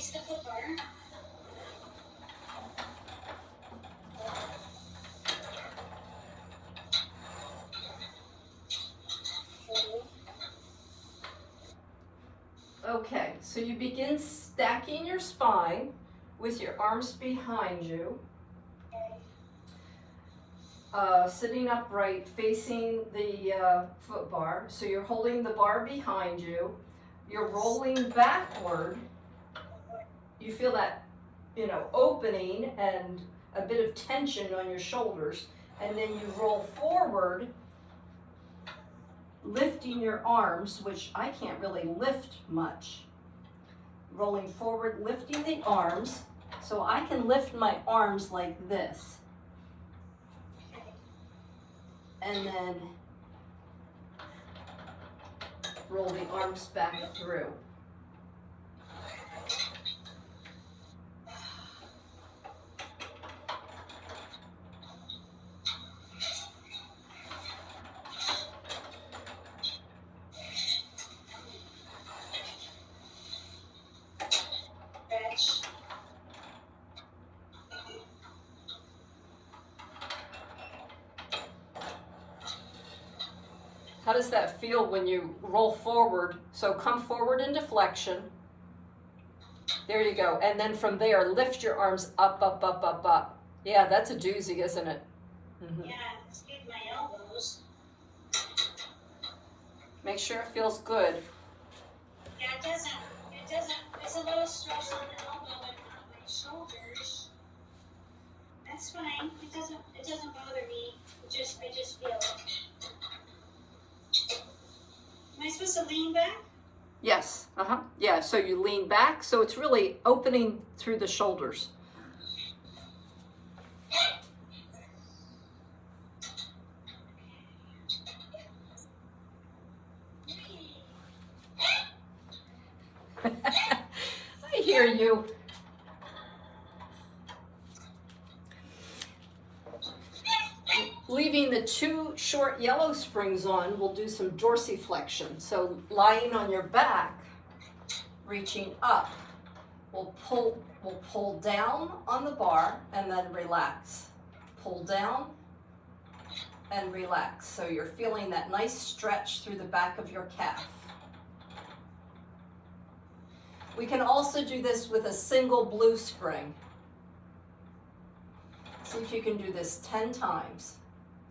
Release the foot bar. Okay, so you begin stacking your spine with your arms behind you, sitting upright, facing the foot bar. So you're holding the bar behind you. You're rolling backward. You feel that, opening and a bit of tension on your shoulders. And then you roll forward, lifting your arms, which I can't really lift much. Rolling forward, lifting the arms. So I can lift my arms like this. And then roll the arms back through. Stretch. How does that feel when you roll forward? So come forward into flexion. There you go. And then from there, lift your arms up, up, up, up, up. Yeah, that's a doozy, isn't it? Mm-hmm. Yeah, skip my elbows. Make sure it feels good. Yeah, it doesn't, there's a little stress on the elbow and on my shoulders. That's fine, it doesn't bother me, I just feel it. Am I supposed to lean back? Yes, yeah, so you lean back, so it's really opening through the shoulders. I hear you. Leaving the two short yellow springs on, we'll do some dorsiflexion. So lying on your back, reaching up, we'll pull down on the bar and then relax. Pull down and relax. So you're feeling that nice stretch through the back of your calf. We can also do this with a single blue spring. See if you can do this 10 times.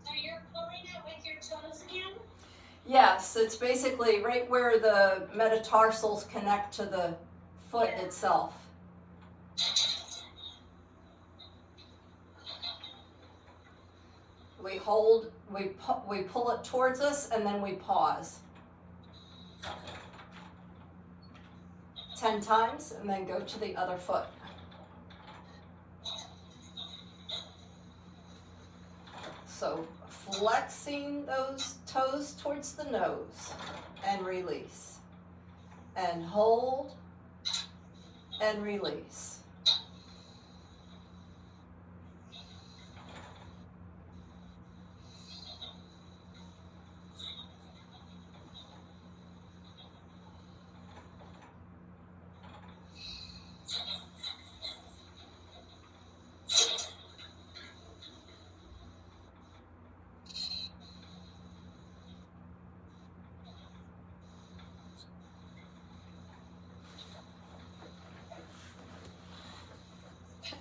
So you're pulling it with your toes again? Yes, it's basically right where the metatarsals connect to the foot itself. We hold, we pull it towards us, and then we pause. 10 times, and then go to the other foot. So flexing those toes towards the nose and release. And hold and release.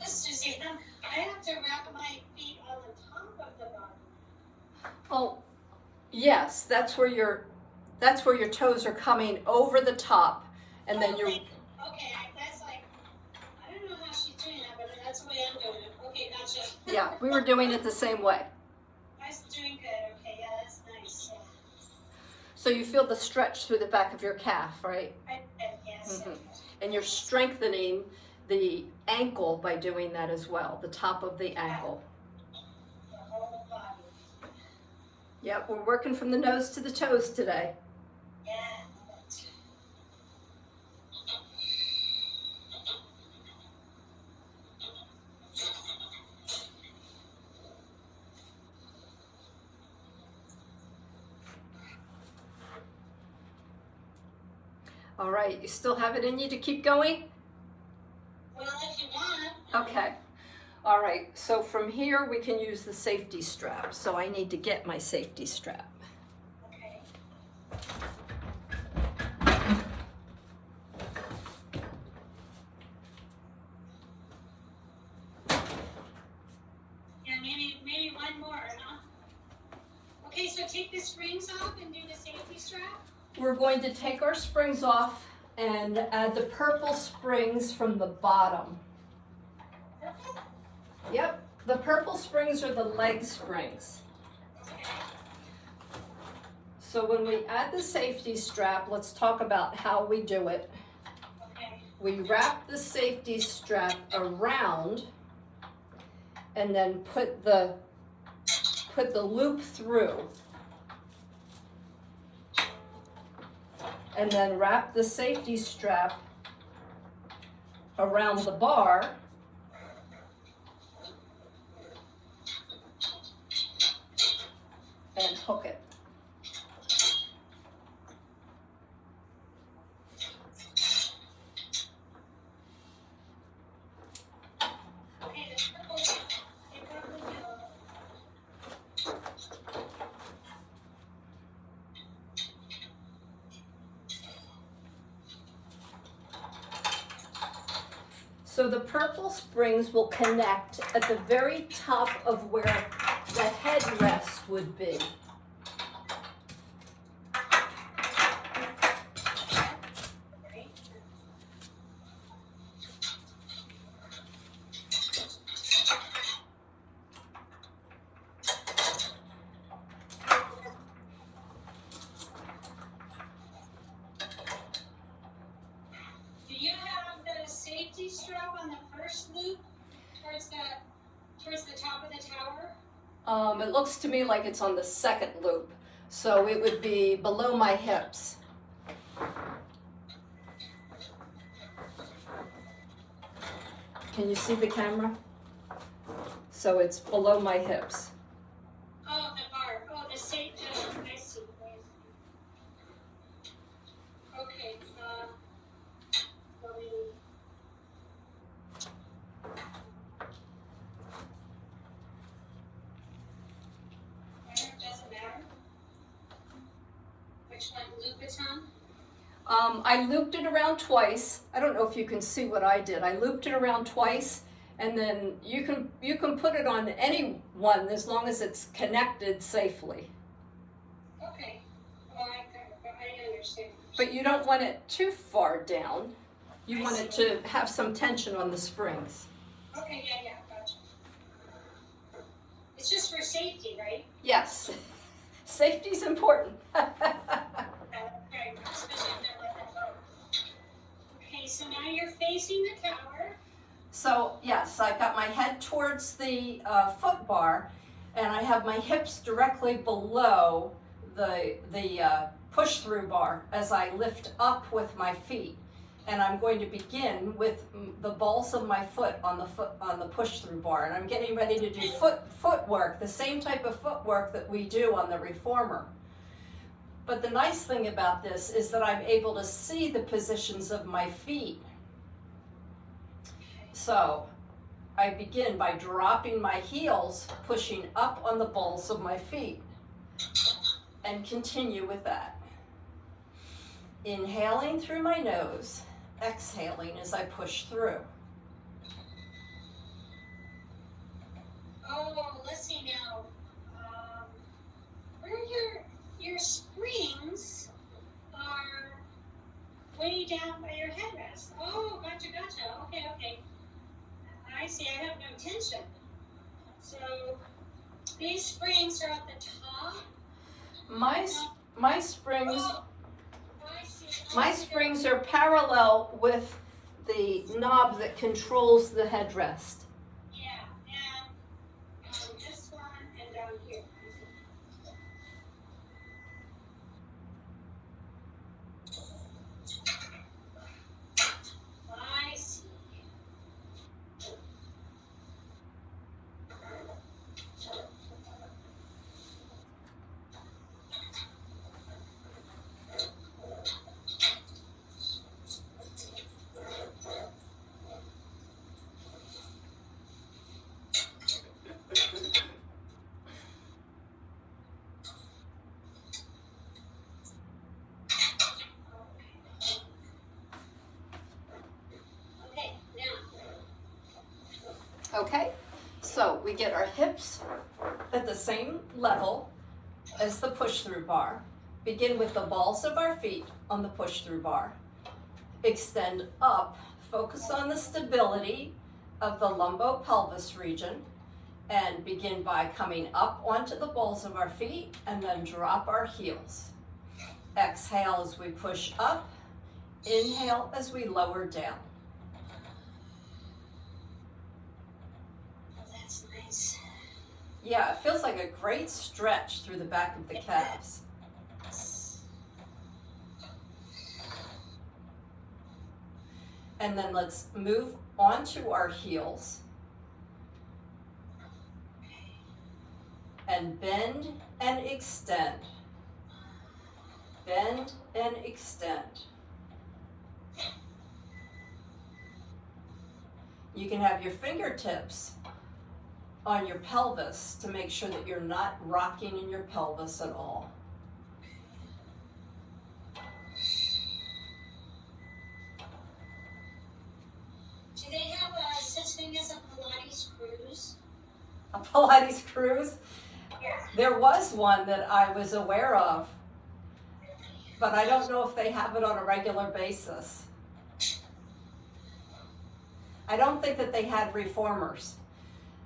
Susie, I have to wrap my feet on the top of the body. Oh, yes, that's where your toes are coming over the top, and then you're. Okay, that's like, I don't know how she's doing that, but that's the way I'm doing it. Okay, gotcha. Yeah, we were doing it the same way. I was doing good. Okay, yeah, that's nice. Yeah. So you feel the stretch through the back of your calf, right? I did, yes. Mhm. And you're strengthening the ankle by doing that as well, the top of the ankle. The whole body. Yep, we're working from the nose to the toes today. Yeah. All right, you still have it in you to keep going? Okay. All right, so from here we can use the safety strap. So I need to get my safety strap. Okay. Yeah, maybe one more, huh? Okay, so take the springs off and do the safety strap. We're going to take our springs off and add the purple springs from the bottom. Purple? Yep, the purple springs are the leg springs. Okay. So when we add the safety strap, let's talk about how we do it. Okay. We wrap the safety strap around and then put the loop through. And then wrap the safety strap around the bar and hook it. Okay, the purple yellow. So the purple springs will connect at the very top of where the headrest would be. Right? Do you have the safety strap on the first loop towards the top of the tower? It looks to me like it's on the second loop, so it would be below my hips. Can you see the camera? So it's below my hips. Oh, the bar. Oh, the safety. I see. Okay. Let me. Doesn't matter. Which one? Louboutin? I looped it around twice. I don't know if you can see what I did. I looped it around twice, and then you can put it on any one as long as it's connected safely. Okay. Oh, I understand. But you don't want it too far down. You want it to have some tension on the springs. Okay, yeah, gotcha. It's just for safety, right? Yes, safety's important. Okay, especially if they're letting go. Okay, so now you're facing the tower. So yes, I've got my head towards the foot bar, and I have my hips directly below the push-through bar as I lift up with my feet. And I'm going to begin with the balls of my foot on the push-through bar, and I'm getting ready to do footwork, the same type of footwork that we do on the reformer. But the nice thing about this is that I'm able to see the positions of my feet. So I begin by dropping my heels, pushing up on the balls of my feet, and continue with that. Inhaling through my nose, exhaling as I push through. Oh, let's see now. Where your springs are way down by your headrest. Oh, gotcha. Okay. I see. I have no tension. So these springs are at the top. My springs. Oh, I see. My springs are parallel with the knob that controls the headrest. Yeah, and this one and down here. I see. we get our hips at the same level as the push-through bar. Begin with the balls of our feet on the push-through bar. Extend up, focus on the stability of the lumbopelvis region, and begin by coming up onto the balls of our feet and then drop our heels. Exhale as we push up, inhale as we lower down. Oh, that's nice. Yeah, it feels like a great stretch through the back of the calves. And then let's move onto our heels and bend and extend. Bend and extend. You can have your fingertips on your pelvis to make sure that you're not rocking in your pelvis at all. Do they have such thing as a Pilates cruise? A Pilates cruise? Yeah. There was one that I was aware of, but I don't know if they have it on a regular basis. I don't think that they had reformers.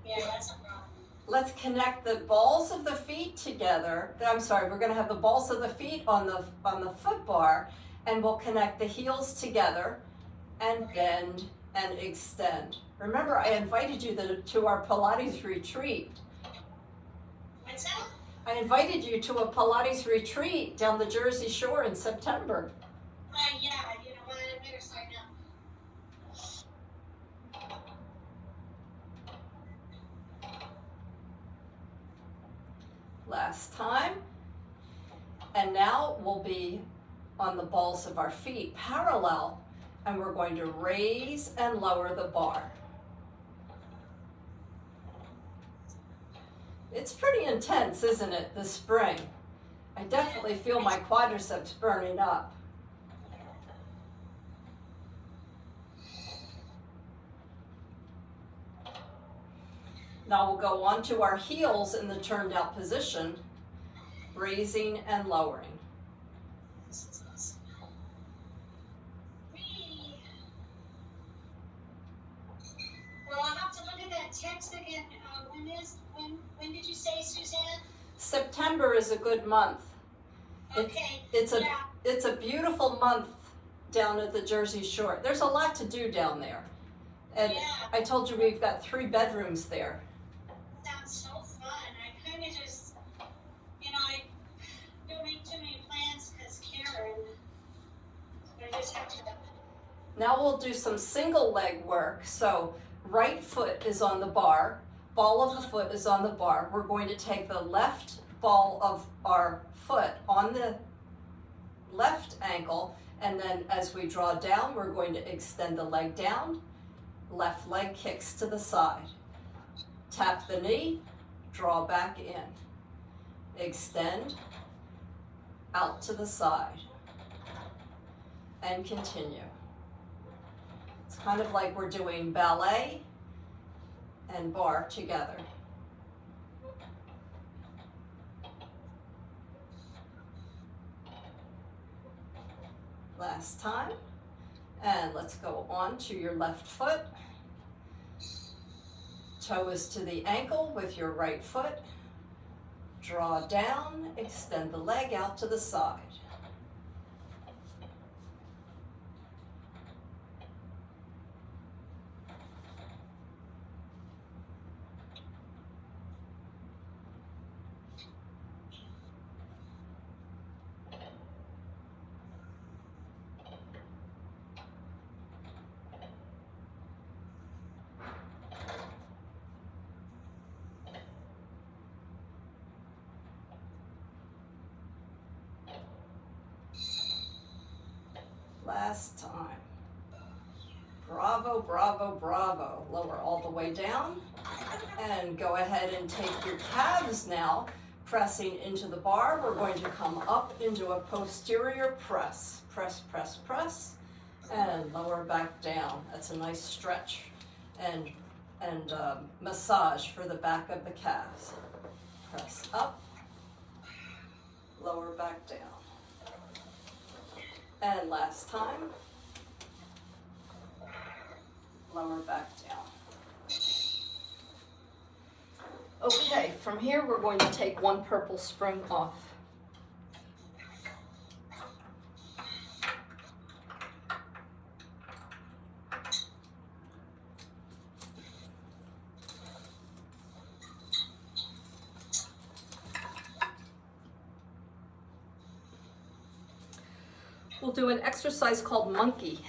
Yeah, that's a problem. Let's connect the balls of the feet together. I'm sorry, we're going to have the balls of the feet on the foot bar, and we'll connect the heels together and bend and extend. Remember, I invited you to our Pilates retreat. What's that? I invited you to a Pilates retreat down the Jersey Shore in September. Yeah, you know what? I better sign up. Last time. And now we'll be on the balls of our feet parallel, and we're going to raise and lower the bar. It's pretty intense, isn't it, this spring? I definitely feel my quadriceps burning up. Now we'll go onto our heels in the turned out position, raising and lowering. This is awesome. Whee! Well, I'll have to look at that text again. When did you say, Suzanne? September is a good month. Okay. It's yeah. a beautiful month down at the Jersey Shore. There's a lot to do down there. And Yeah. I told you we've got 3 bedrooms there. Sounds so fun. I kind of just, I don't make too many plans because Karen. So I just have to. Now we'll do some single leg work. So right foot is on the bar, ball of the foot is on the bar. We're going to take the left ball of our foot on the left ankle, and then as we draw down, we're going to extend the leg down. Left leg kicks to the side. Tap the knee, draw back in. Extend, out to the side. And continue. It's kind of like we're doing ballet and bar together. Last time. And let's go on to your left foot. Toe is to the ankle with your right foot. Draw down, extend the leg out to the side. Last time. Bravo, bravo, bravo. Lower all the way down. And go ahead and take your calves now, pressing into the bar. We're going to come up into a posterior press. Press, press, press. And lower back down. That's a nice stretch. And and massage for the back of the calves. Press up, lower back down. And last time, lower back down. Okay, from here we're going to take one purple spring off. We'll do an exercise called monkey.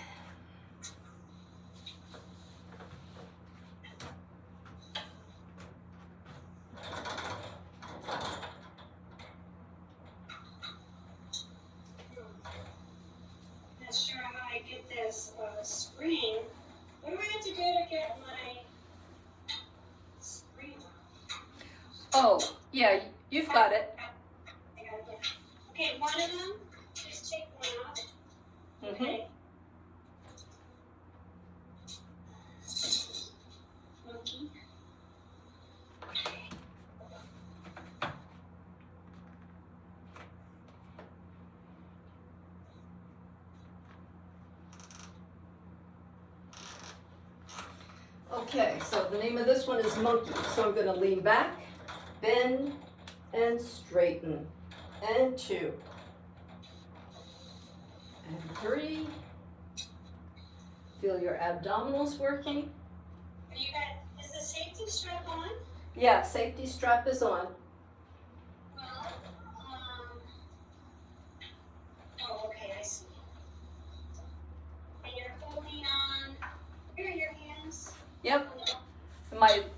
Not sure how I get this spring. What do I have to do to get my spring? Oh, yeah, you've got it. I gotta get. Okay, one of them. Just take one off. Okay. Monkey. Okay, so the name of this one is monkey. So I'm gonna lean back, bend, and straighten. And 2. And 3. Feel your abdominals working. You got, is the safety strap on? Yeah, safety strap is on. Well, oh, okay, I see. And you're holding on, here are your hands. Yep.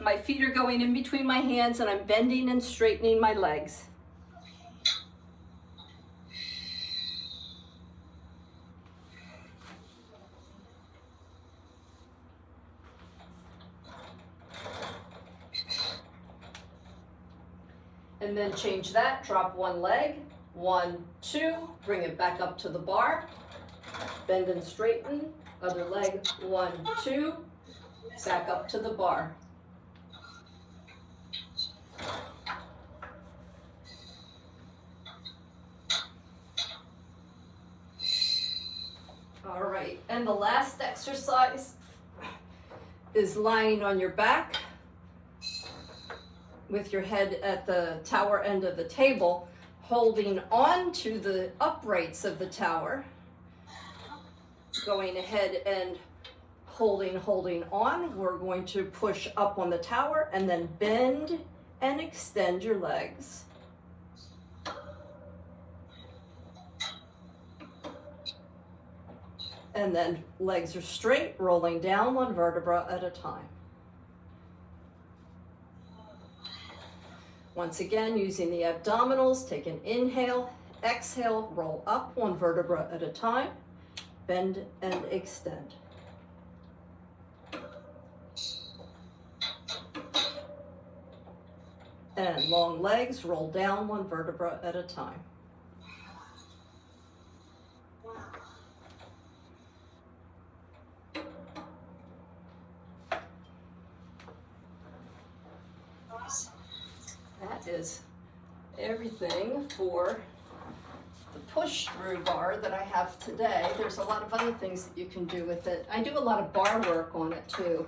My feet are going in between my hands and I'm bending and straightening my legs. And then change that, drop one leg, 1, 2, bring it back up to the bar, bend and straighten, other leg, 1, 2, back up to the bar. All right, and the last exercise is lying on your back with your head at the tower end of the table, holding on to the uprights of the tower, going ahead and holding on. We're going to push up on the tower and then bend and extend your legs. And then legs are straight, rolling down 1 vertebra at a time. Once again, using the abdominals, take an inhale, exhale, roll up 1 vertebra at a time, bend and extend. And long legs, roll down 1 vertebra at a time. Awesome. That is everything for the push through bar that I have today. There's a lot of other things that you can do with it. I do a lot of bar work on it too.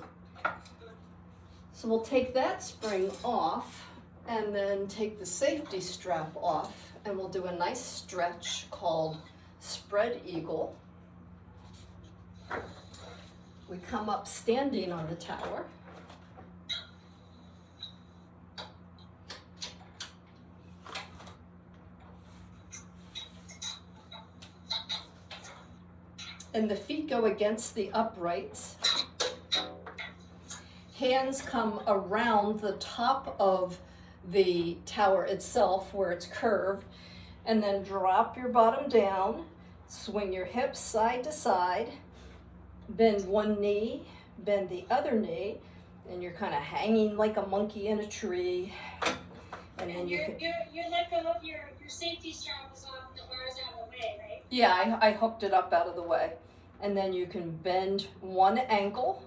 So we'll take that spring off and then take the safety strap off and we'll do a nice stretch called spread eagle. We come up standing on the tower. And the feet go against the uprights. Hands come around the top of the tower itself where it's curved, and then drop your bottom down, swing your hips side to side, bend one knee, bend the other knee, and you're kind of hanging like a monkey in a tree. And then you let go of your safety strap is off, the bar's out of the way, right? Yeah, I hooked it up out of the way. And then you can bend one ankle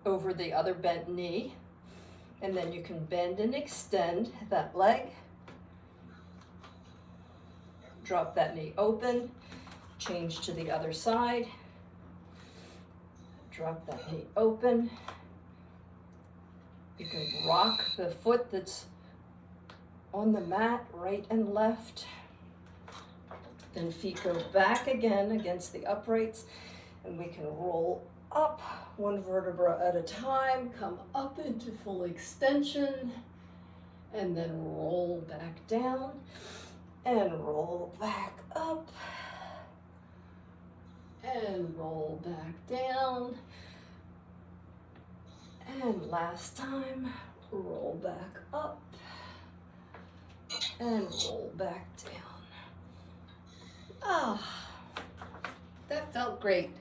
over the other bent knee, And then you can bend and extend that leg. Drop that knee open, change to the other side. Drop that knee open. You can rock the foot that's on the mat, right and left. Then feet go back again against the uprights, and we can roll up one vertebra at a time, come up into full extension, and then roll back down, and roll back up, and roll back down, and last time, roll back up, and roll back down. Ah, that felt great.